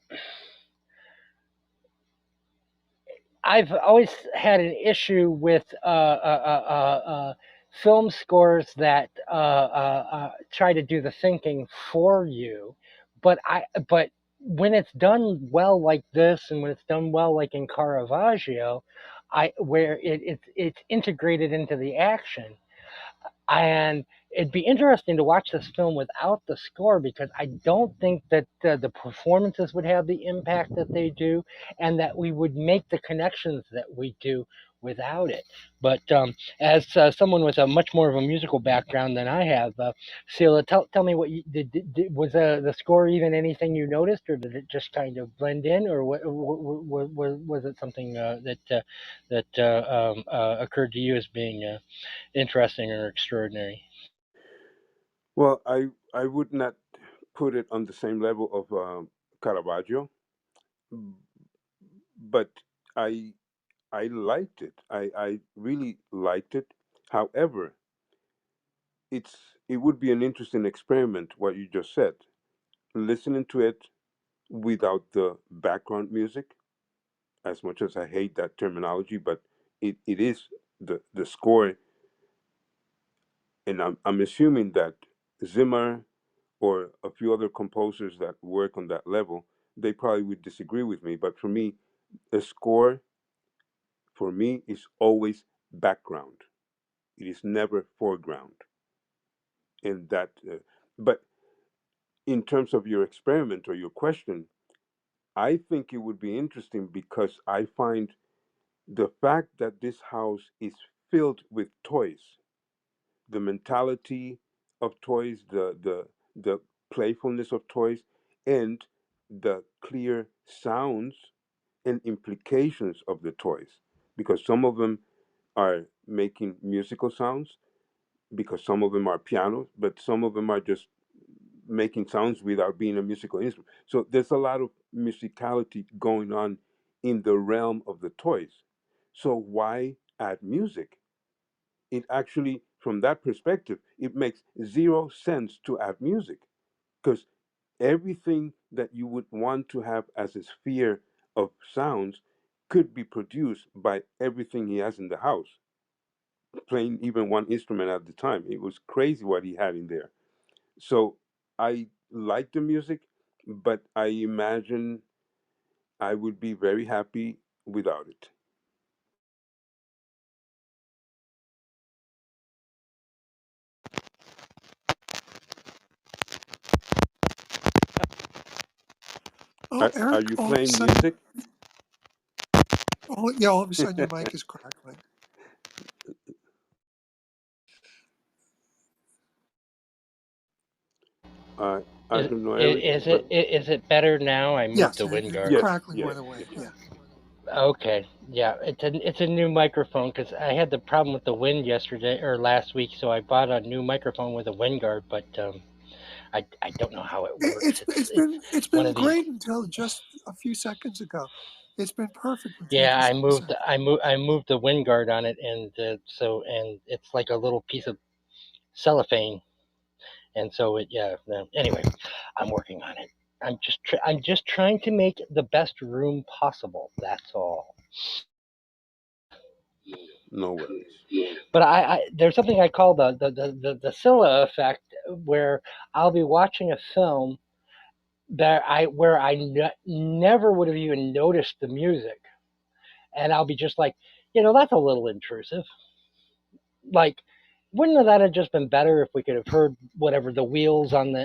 I've always had an issue with film scores that try to do the thinking for you, but when it's done well like this, and when it's done well like in Caravaggio, where it's integrated into the action, and it'd be interesting to watch this film without the score because I don't think that the performances would have the impact that they do, and that we would make the connections that we do without it. But as someone with a much more of a musical background than I have, Sila, tell me what you did was the score even anything you noticed, or did it just kind of blend in, or was it something that occurred to you as being interesting or extraordinary? Well, I would not put it on the same level of Caravaggio, but I I liked it. I really liked it. However, it would be an interesting experiment what you just said. Listening to it without the background music, as much as I hate that terminology, but it is the score, and I'm assuming that Zimmer or a few other composers that work on that level, they probably would disagree with me. But for me, a score for me is always background. It is never foreground. And that, but in terms of your experiment or your question, I think it would be interesting because I find the fact that this house is filled with toys, the mentality of toys, the playfulness of toys, and the clear sounds and implications of the toys, because some of them are making musical sounds, because some of them are pianos, but some of them are just making sounds without being a musical instrument. So there's a lot of musicality going on in the realm of the toys. So why add music? It actually, from that perspective, it makes zero sense to add music, because everything that you would want to have as a sphere of sounds could be produced by everything he has in the house, playing even one instrument at the time. It was crazy what he had in there. So I like the music, but I imagine I would be very happy without it. Oh, Are Eric, you all of a playing sudden, music? yeah, all of a sudden your mic is crackling. I don't know, Eric, but Is it better now? I moved Yes, the wind the guard. yes, crackling yes, went away. yes. Yeah. Okay, yeah, it's a new microphone because I had the problem with the wind yesterday or last week, so I bought a new microphone with a wind guard, but I don't know how it It, works. it's it's One been of these. great until just a few seconds ago. It's been perfect until Yeah, just a few seconds. I moved the wind guard on it, and and it's like a little piece of cellophane, and so it yeah. Anyway, I'm working on it. I'm just trying to make the best room possible. That's all. No worries. But there's something I call the Scylla effect, where I'll be watching a film that never would have even noticed the music, and I'll be just like, that's a little intrusive. Like, wouldn't that have just been better if we could have heard whatever the wheels on the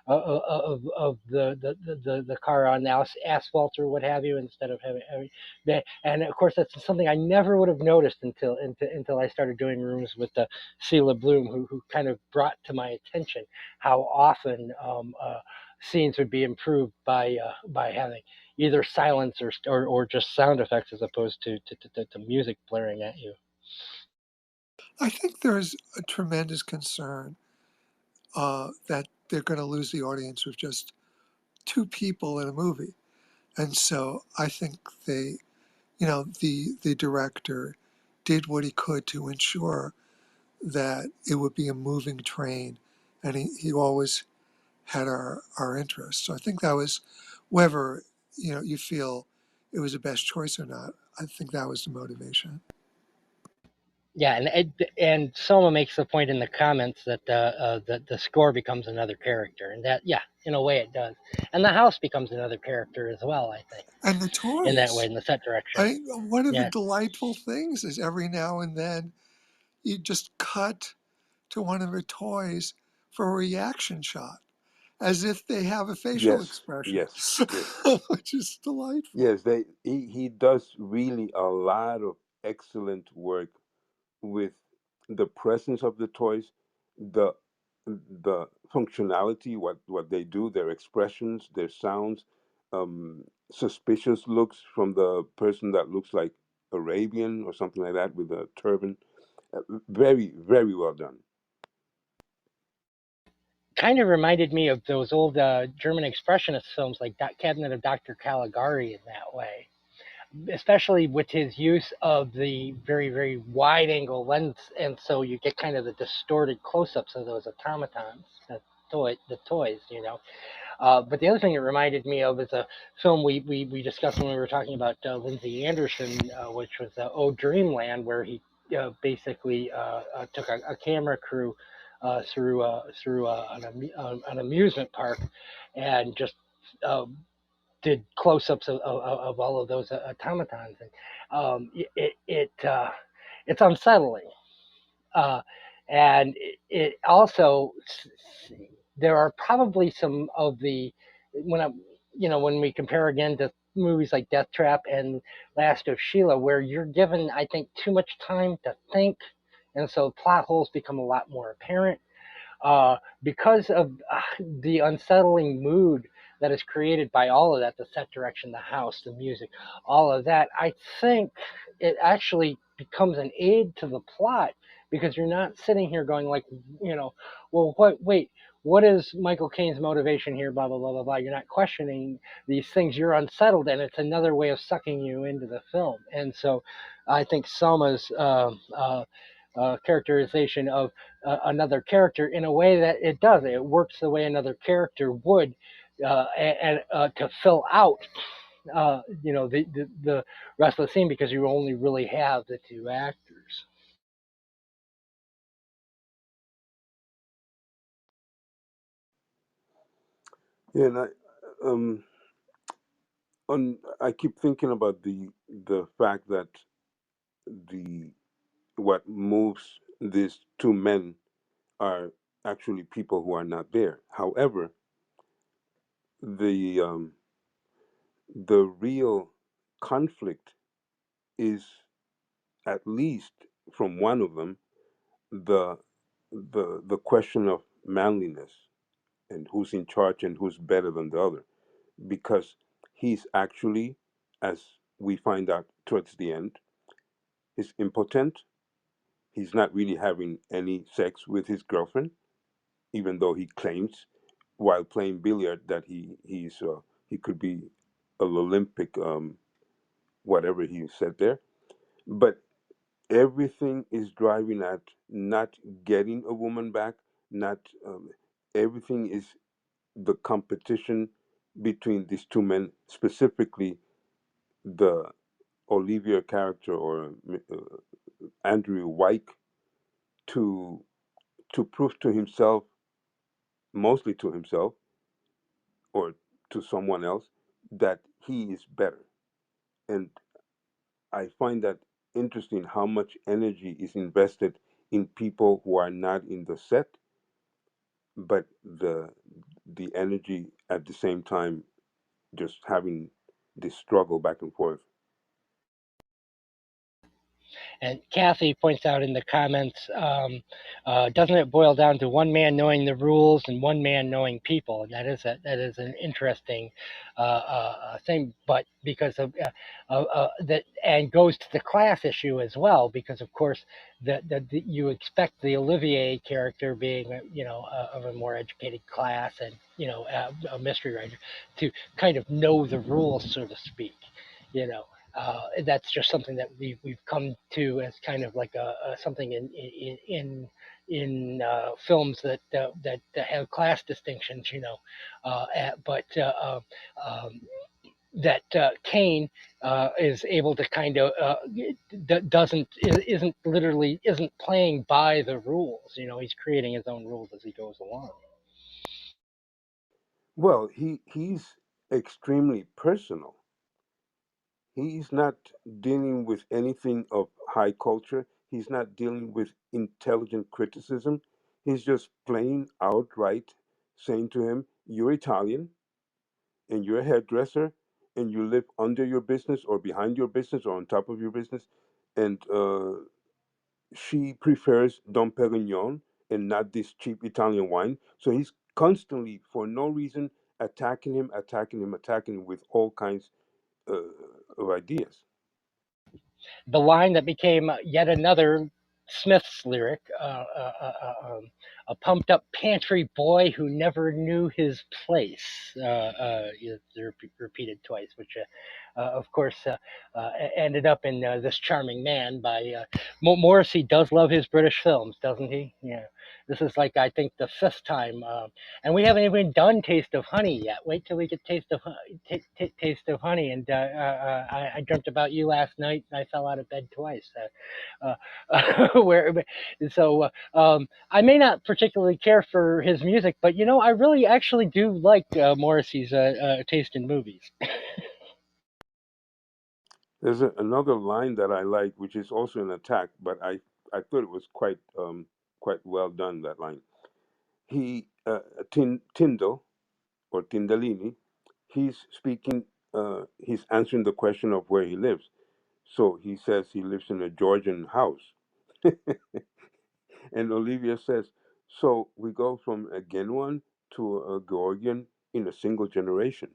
of the car on the asphalt or what have you, instead of having that? And of course, that's something I never would have noticed until I started doing rooms with the Sila Blume, who kind of brought to my attention how often scenes would be improved by having either silence or just sound effects as opposed to music blaring at you. I think there's a tremendous concern that they're going to lose the audience with just two people in a movie, and so I think the director did what he could to ensure that it would be a moving train, and he always had our interest. So I think that was, whether you feel it was the best choice or not, I think that was the motivation. Yeah, and Soma makes the point in the comments that the score becomes another character, and that yeah, in a way it does, and the house becomes another character as well. I think And the in that way, toys. in the set direction. One of the Yeah, delightful things is every now and then you just cut to one of her toys for a reaction shot, as if they have a facial Yes, expression, yes, yes, which is delightful. yes. He does really a lot of excellent work with the presence of the toys, the the functionality, what they do, their expressions, their sounds, suspicious looks from the person that looks like Arabian or something like that with a turban. Very, very well done. Kind of reminded me of those old German expressionist films like Cabinet of Dr. Caligari in that way, especially with his use of the very, very wide angle lens. And so you get kind of the distorted close ups of those automatons, the toys, you know. But the other thing it reminded me of is a film we discussed when we were talking about Lindsay Anderson, which was Oh Dreamland, where he basically took a camera crew through an amusement park and just did close-ups of all of those automatons, and it's unsettling, uh, and it also there are probably some of the when I when we compare again to movies like Death Trap and Last of Sheila, where you're given, I think, too much time to think, and so plot holes become a lot more apparent because of the unsettling mood that is created by all of that, the set direction, the house, the music, all of that. I think it actually becomes an aid to the plot because you're not sitting here going like, well, wait, what is Michael Caine's motivation here, blah, blah, blah, blah, blah. You're not questioning these things. You're unsettled, and it's another way of sucking you into the film. And so I think Selma's characterization of another character in a way that it does. It works the way another character would, and to fill out, the rest of the scene because you only really have the two actors. Yeah, and I keep thinking about the fact that the what moves these two men are actually people who are not there. However, the the real conflict is, at least from one of them, the the question of manliness and who's in charge and who's better than the other, because he's actually, as we find out towards the end, he's impotent. He's not really having any sex with his girlfriend, even though he claims while playing billiard that he could be an Olympic whatever he said there. But everything is driving at not getting a woman back. Not everything is the competition between these two men, specifically the Olivier character or Andrew Wyke, to prove to himself, mostly to himself or to someone else, that he is better. And I find that interesting how much energy is invested in people who are not in the set, but the energy at the same time just having this struggle back and forth. And Kathy points out in the comments, doesn't it boil down to one man knowing the rules and one man knowing people? And that is an interesting thing, but because of that, and goes to the class issue as well, because of course you expect the Olivier character being of a more educated class and a mystery writer to kind of know the rules, so to speak, you know that's just something that we've come to as kind of like something in films that have class distinctions, but that Caine is able to kind of doesn't isn't literally isn't playing by the rules. He's creating his own rules as he goes along. Well, he's extremely personal. He's not dealing with anything of high culture. He's not dealing with intelligent criticism. He's just plain outright saying to him, "You're Italian and you're a hairdresser and you live under your business or behind your business or on top of your business." And she prefers Dom Perignon and not this cheap Italian wine. So he's constantly, for no reason, attacking him with all kinds uh, of ideas. The line that became yet another Smith's lyric, a pumped up pantry boy who never knew his place, is repeated twice, which of course ended up in This Charming Man by Morrissey. Does love his British films, doesn't he? Yeah. This is like, I think, the fifth time, and we haven't even done Taste of Honey yet. Wait till we get Taste of Honey. And I dreamt about you last night, and I fell out of bed twice. Where so I may not particularly care for his music, but I really actually do like Morrissey's taste in movies. There's another line that I like, which is also an attack, but I thought it was quite well done. That line, he Tyndall or Tindalini, he's speaking. He's answering the question of where he lives. So he says he lives in a Georgian house, and Olivier says, "So we go from a Genuan to a Georgian in a single generation."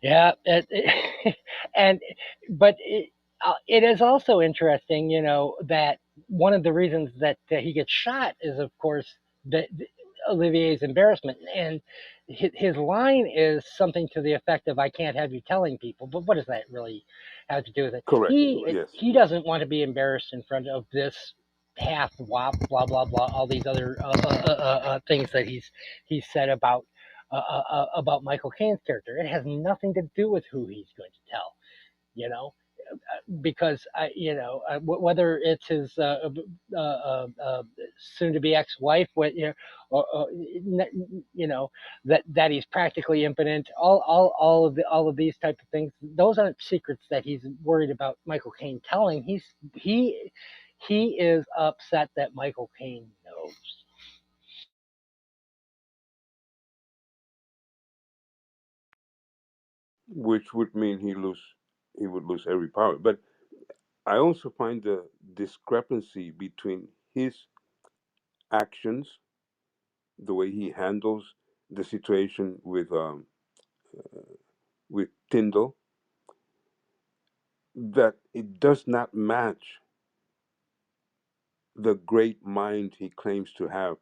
Yeah, and but it is also interesting, that one of the reasons that he gets shot is, of course, Olivier's embarrassment, and his line is something to the effect of, "I can't have you telling people." But what does that really have to do with it? Correct. Yes. He doesn't want to be embarrassed in front of this half wop, blah blah blah, all these other things that he's said about Michael Caine's character. It has nothing to do with who he's going to tell, you know, because whether it's his soon-to-be ex-wife, or that he's practically impotent, all of these type of things. Those aren't secrets that he's worried about Michael Caine telling. He is upset that Michael Caine knows. Which would mean he would lose every power. But I also find the discrepancy between his actions, the way he handles the situation with Tyndall, that it does not match the great mind he claims to have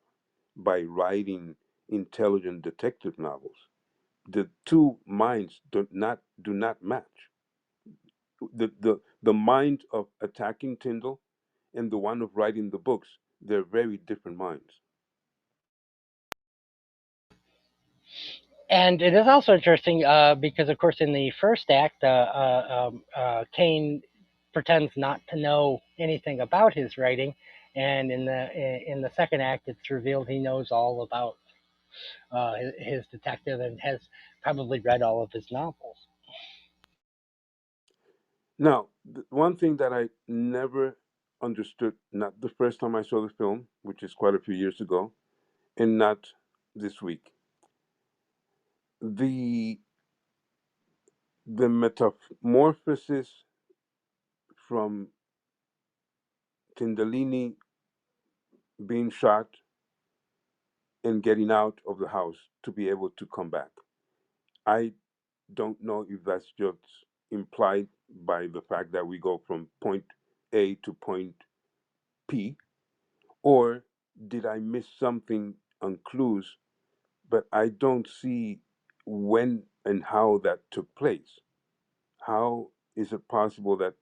by writing intelligent detective novels. The two minds do not match. The mind of attacking Tyndall and the one of writing the books, they're very different minds. And it is also interesting because, of course, in the first act, Caine pretends not to know anything about his writing, and in the second act, it's revealed he knows all about his detective and has probably read all of his novels. Now, one thing that I never understood, not the first time I saw the film, which is quite a few years ago, and not this week, the the metamorphosis from Tindalini being shot and getting out of the house to be able to come back. I don't know if that's just implied by the fact that we go from point A to point P, or did I miss something on clues? But I don't see when and how that took place. How is it possible that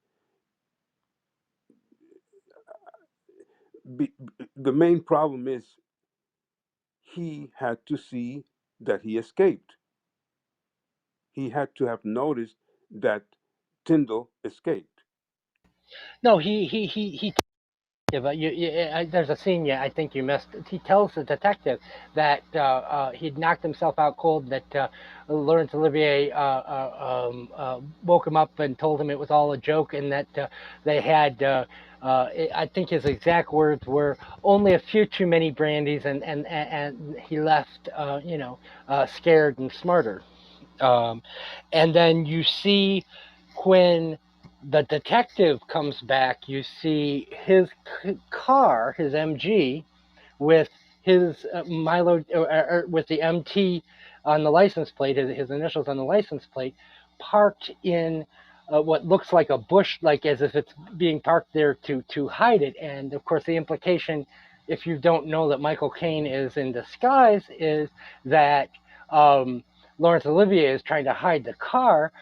be, the main problem is he had to see that he escaped? He had to have noticed that Tyndall escaped. No, he detective. There's a scene I think you missed. He tells the detective that he'd knocked himself out cold. That Laurence Olivier woke him up and told him it was all a joke, and that they had. I think his exact words were only a few too many brandies, and he left, scared and smarter. Um, and then you see when the detective comes back, you see his car, his MG, with his Milo, with the MT on the license plate, his initials on the license plate, parked in what looks like a bush, like as if it's being parked there to hide it. And of course, the implication, if you don't know that Michael Caine is in disguise, is that Laurence Olivier is trying to hide the car.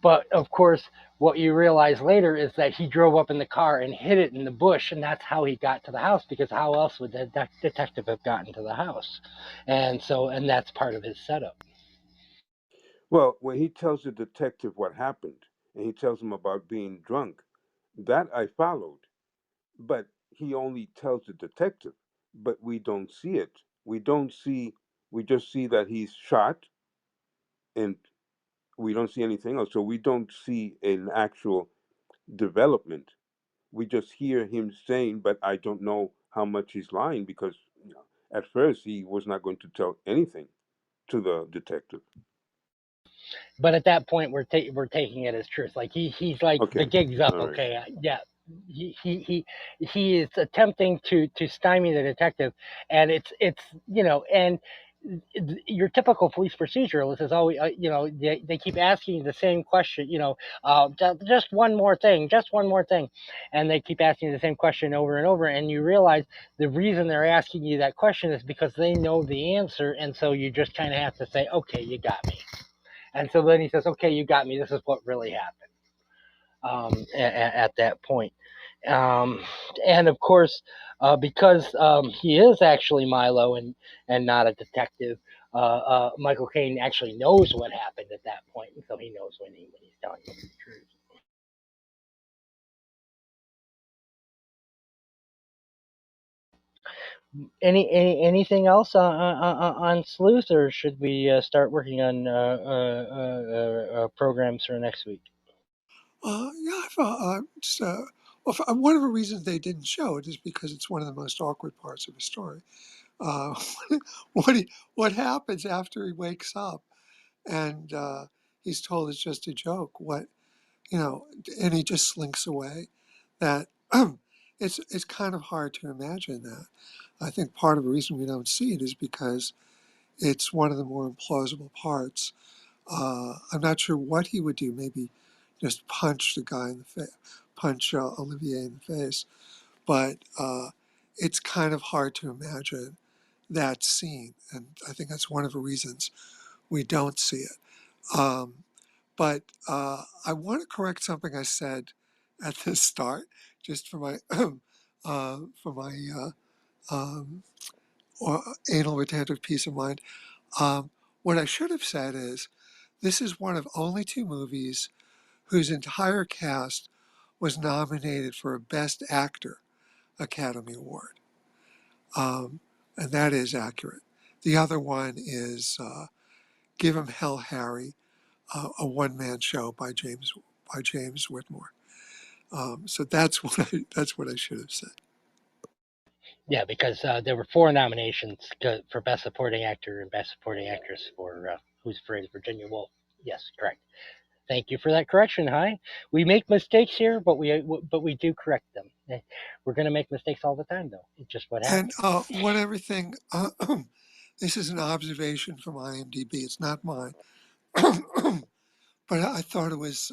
But of course, what you realize later is that he drove up in the car and hid it in the bush, and that's how he got to the house, because how else would the detective have gotten to the house? And that's part of his setup. Well, when he tells the detective what happened, and he tells him about being drunk, that I followed. But he only tells the detective, but we don't see it. We don't see, we just see that he's shot, and we don't see anything else. So we don't see an actual development. We just hear him saying, but I don't know how much he's lying, because at first he was not going to tell anything to the detective. But at that point, we're taking it as truth. Like he's like, the Okay, gig's up. all right. Okay, yeah. He is attempting to stymie the detective, and it's and your typical police proceduralist is always, they keep asking you the same question, just one more thing, just one more thing. And they keep asking you the same question over and over. And you realize the reason they're asking you that question is because they know the answer. And so you just kind of have to say, okay, you got me. And so then he says, okay, you got me. This is what really happened at that point. Um, and of course, because he is actually Milo and not a detective, Michael Caine actually knows what happened at that point, and so he knows when he's telling you the truth. Anything else on Sleuth, or should we start working on programs for next week? Yeah, I thought, well, one of the reasons they didn't show it is because it's one of the most awkward parts of the story. Uh, what happens after he wakes up and he's told it's just a joke? And he just slinks away. That it's kind of hard to imagine that. I think part of the reason we don't see it is because it's one of the more implausible parts. I'm not sure what he would do. Maybe just punch the guy in the face, punch Olivier in the face. But it's kind of hard to imagine that scene, and I think that's one of the reasons we don't see it. But I want to correct something I said at the start, just for my for my anal retentive peace of mind. Um, what I should have said is, this is one of only two movies whose entire cast was nominated for a Best Actor Academy Award. Um, and that is accurate. The other one is Give 'Em Hell, Harry, a one-man show by James Whitmore. So that's what I should have said. Yeah, because there were four nominations for Best Supporting Actor and Best Supporting Actress for Who's Afraid of Virginia Woolf. Yes, correct. Thank you for that correction, Hi. We make mistakes here, but we do correct them. We're going to make mistakes all the time, though. It's just what And happens. one other thing, this is an observation from IMDb. It's not mine, but I thought it was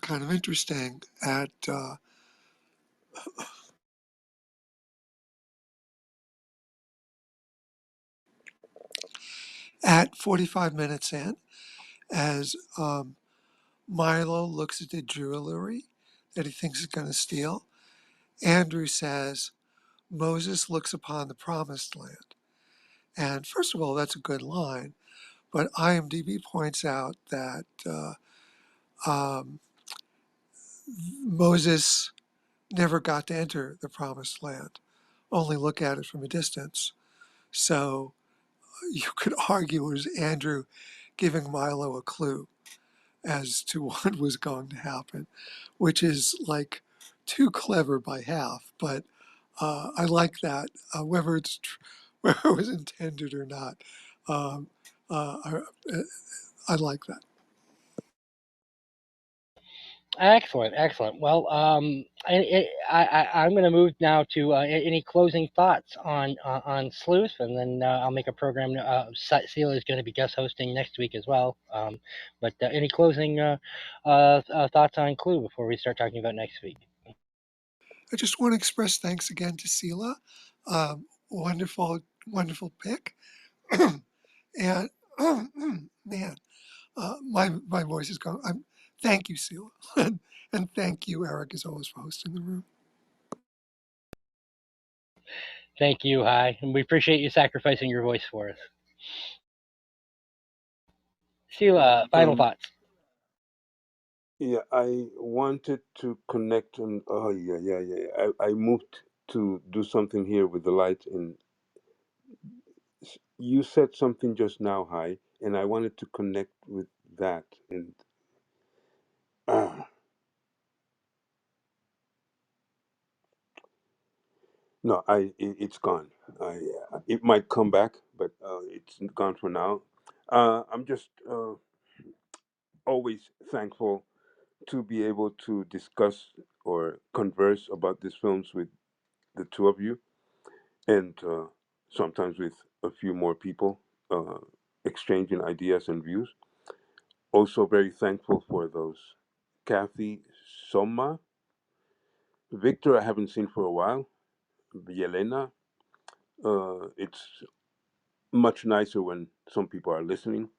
kind of interesting at 45 minutes in, as Milo looks at the jewelry that he thinks he's going to steal. Andrew says, Moses looks upon the promised land. And first of all, that's a good line, but IMDb points out that um, Moses never got to enter the promised land, only look at it from a distance. So you could argue it was Andrew giving Milo a clue as to what was going to happen, which is like too clever by half. But I like that, whether whether it was intended or not. Um, I, I like that. Excellent, excellent. Well, I'm going to move now to any closing thoughts on Sleuth, and then I'll make a program. Sila is going to be guest hosting next week as well. But any closing thoughts on Clue before we start talking about next week? I just want to express thanks again to Sila. Wonderful, wonderful pick. And man, my voice is gone. Thank you, Sila, and thank you, Eric, as always, for hosting the room. Thank you, Hi, and we appreciate you sacrificing your voice for us. Sila, final thoughts. Yeah, I wanted to connect on. Oh, yeah. I moved to do something here with the light, and you said something just now, Hi, and I wanted to connect with that. And no, it's gone. It might come back, but it's gone for now. I'm just always thankful to be able to discuss or converse about these films with the two of you, and sometimes with a few more people, uh, exchanging ideas and views. Also, very thankful for those Kathy, Soma, Victor. I haven't seen for a while. Yelena. It's much nicer when some people are listening.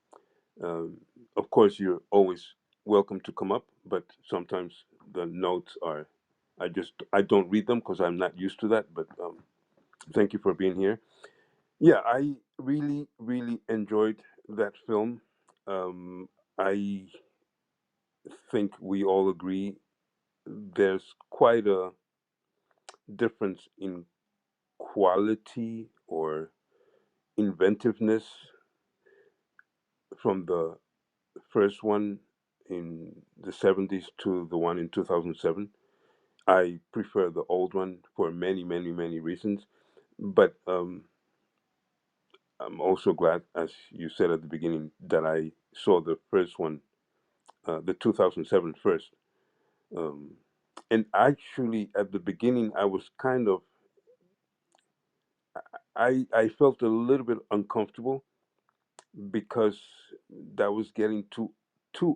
Um, of course, you're always welcome to come up, but sometimes the notes are. I don't read them because I'm not used to that. But thank you for being here. Yeah, I really really enjoyed that film. I think we all agree there's quite a difference in quality or inventiveness from the first one in the 70s to the one in 2007. I prefer the old one for many, many, many reasons. But I'm also glad, as you said at the beginning, that I saw the first one, the 2007 first. Um, and actually, at the beginning, I was kind of, I felt a little bit uncomfortable because that was getting too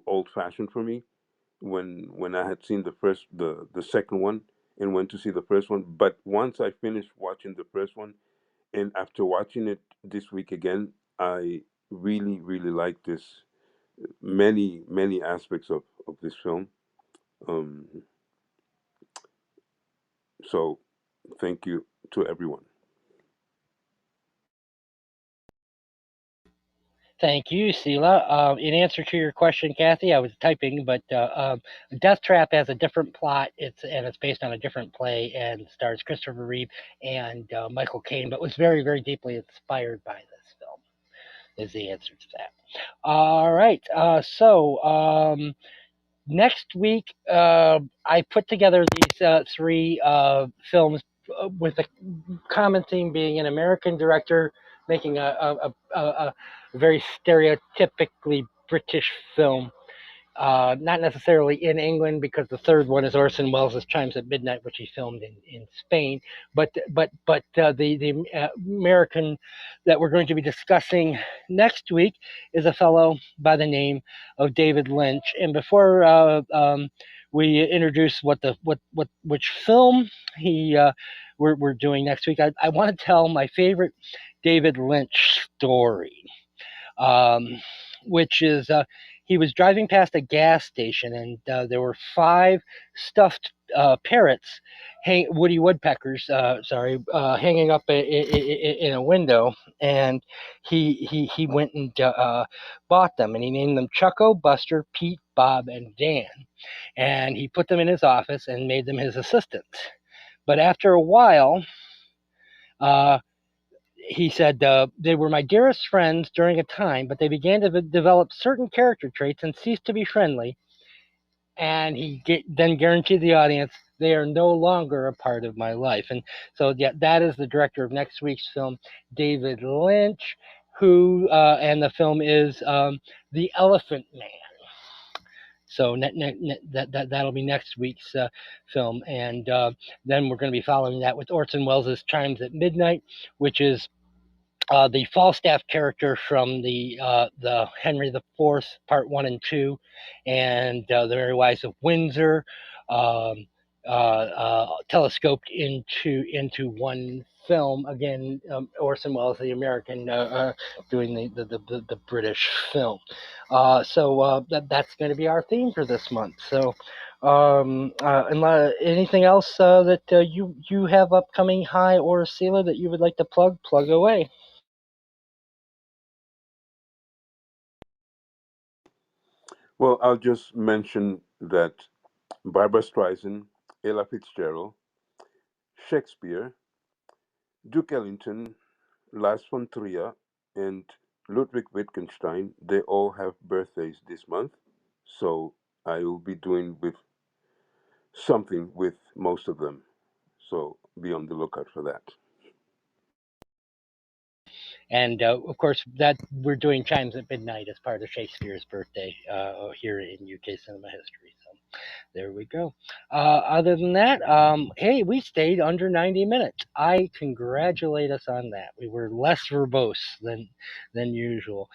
old fashioned for me when I had seen the second one and went to see the first one. But once I finished watching the first one, and after watching it this week again, I really really like this many aspects of this film. Um, so thank you to everyone. Thank you, Sila. In answer to your question, Kathy, I was typing, but Death Trap has a different plot. It's based on a different play and stars Christopher Reeve and Michael Caine, but was very very deeply inspired by this film. Is the answer to that? All right. Next week, I put together these three films with the common theme being an American director making a very stereotypically British film, not necessarily in England because the third one is Orson Welles' Chimes at Midnight, which he filmed in Spain. But the American that we're going to be discussing next week is a fellow by the name of David Lynch. And before we introduce which film we're doing next week, I want to tell my favorite David Lynch story, which is he was driving past a gas station, and there were 5 stuffed parrots, woody woodpeckers, hanging up in a window, and he went and bought them, and he named them Chucko, Buster, Pete, Bob, and Dan, and he put them in his office and made them his assistants. But after a while, he said, they were my dearest friends during a time, but they began to develop certain character traits and ceased to be friendly. And he then guaranteed the audience, they are no longer a part of my life. And so, yeah, that is the director of next week's film, David Lynch, who, and the film is The Elephant Man. So that'll be next week's film. And then we're going to be following that with Orson Welles' Chimes at Midnight, which is the Falstaff character from the Henry IV Part 1 and 2, and the Merry Wives of Windsor, telescoped into one film. Again, Orson Welles, the American, doing the British film. So that's going to be our theme for this month. So. Anything else that you have upcoming, Hi or Sila, that you would like to plug away? Well, I'll just mention that Barbra Streisand, Ella Fitzgerald, Shakespeare, Duke Ellington, Lars von Trier, and Ludwig Wittgenstein, they all have birthdays this month. So I will be doing with something with most of them. So be on the lookout for that. And of course, that we're doing Chimes at Midnight as part of Shakespeare's birthday here in UK cinema history. So there we go. Other than that, hey, we stayed under 90 minutes. I congratulate us on that. We were less verbose than usual.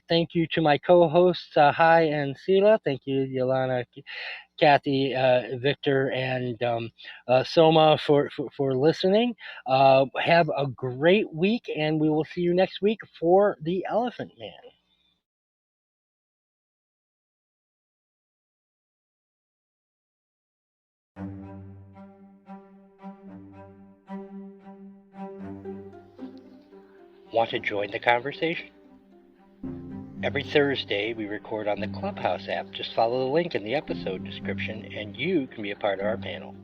Thank you to my co-hosts, Hi and Sila. Thank you, Yolana, Kathy, Victor, and Soma for listening. Have a great week, and we will see you next week for The Elephant Man. Want to join the conversation? Every Thursday, we record on the Clubhouse app. Just follow the link in the episode description, and you can be a part of our panel.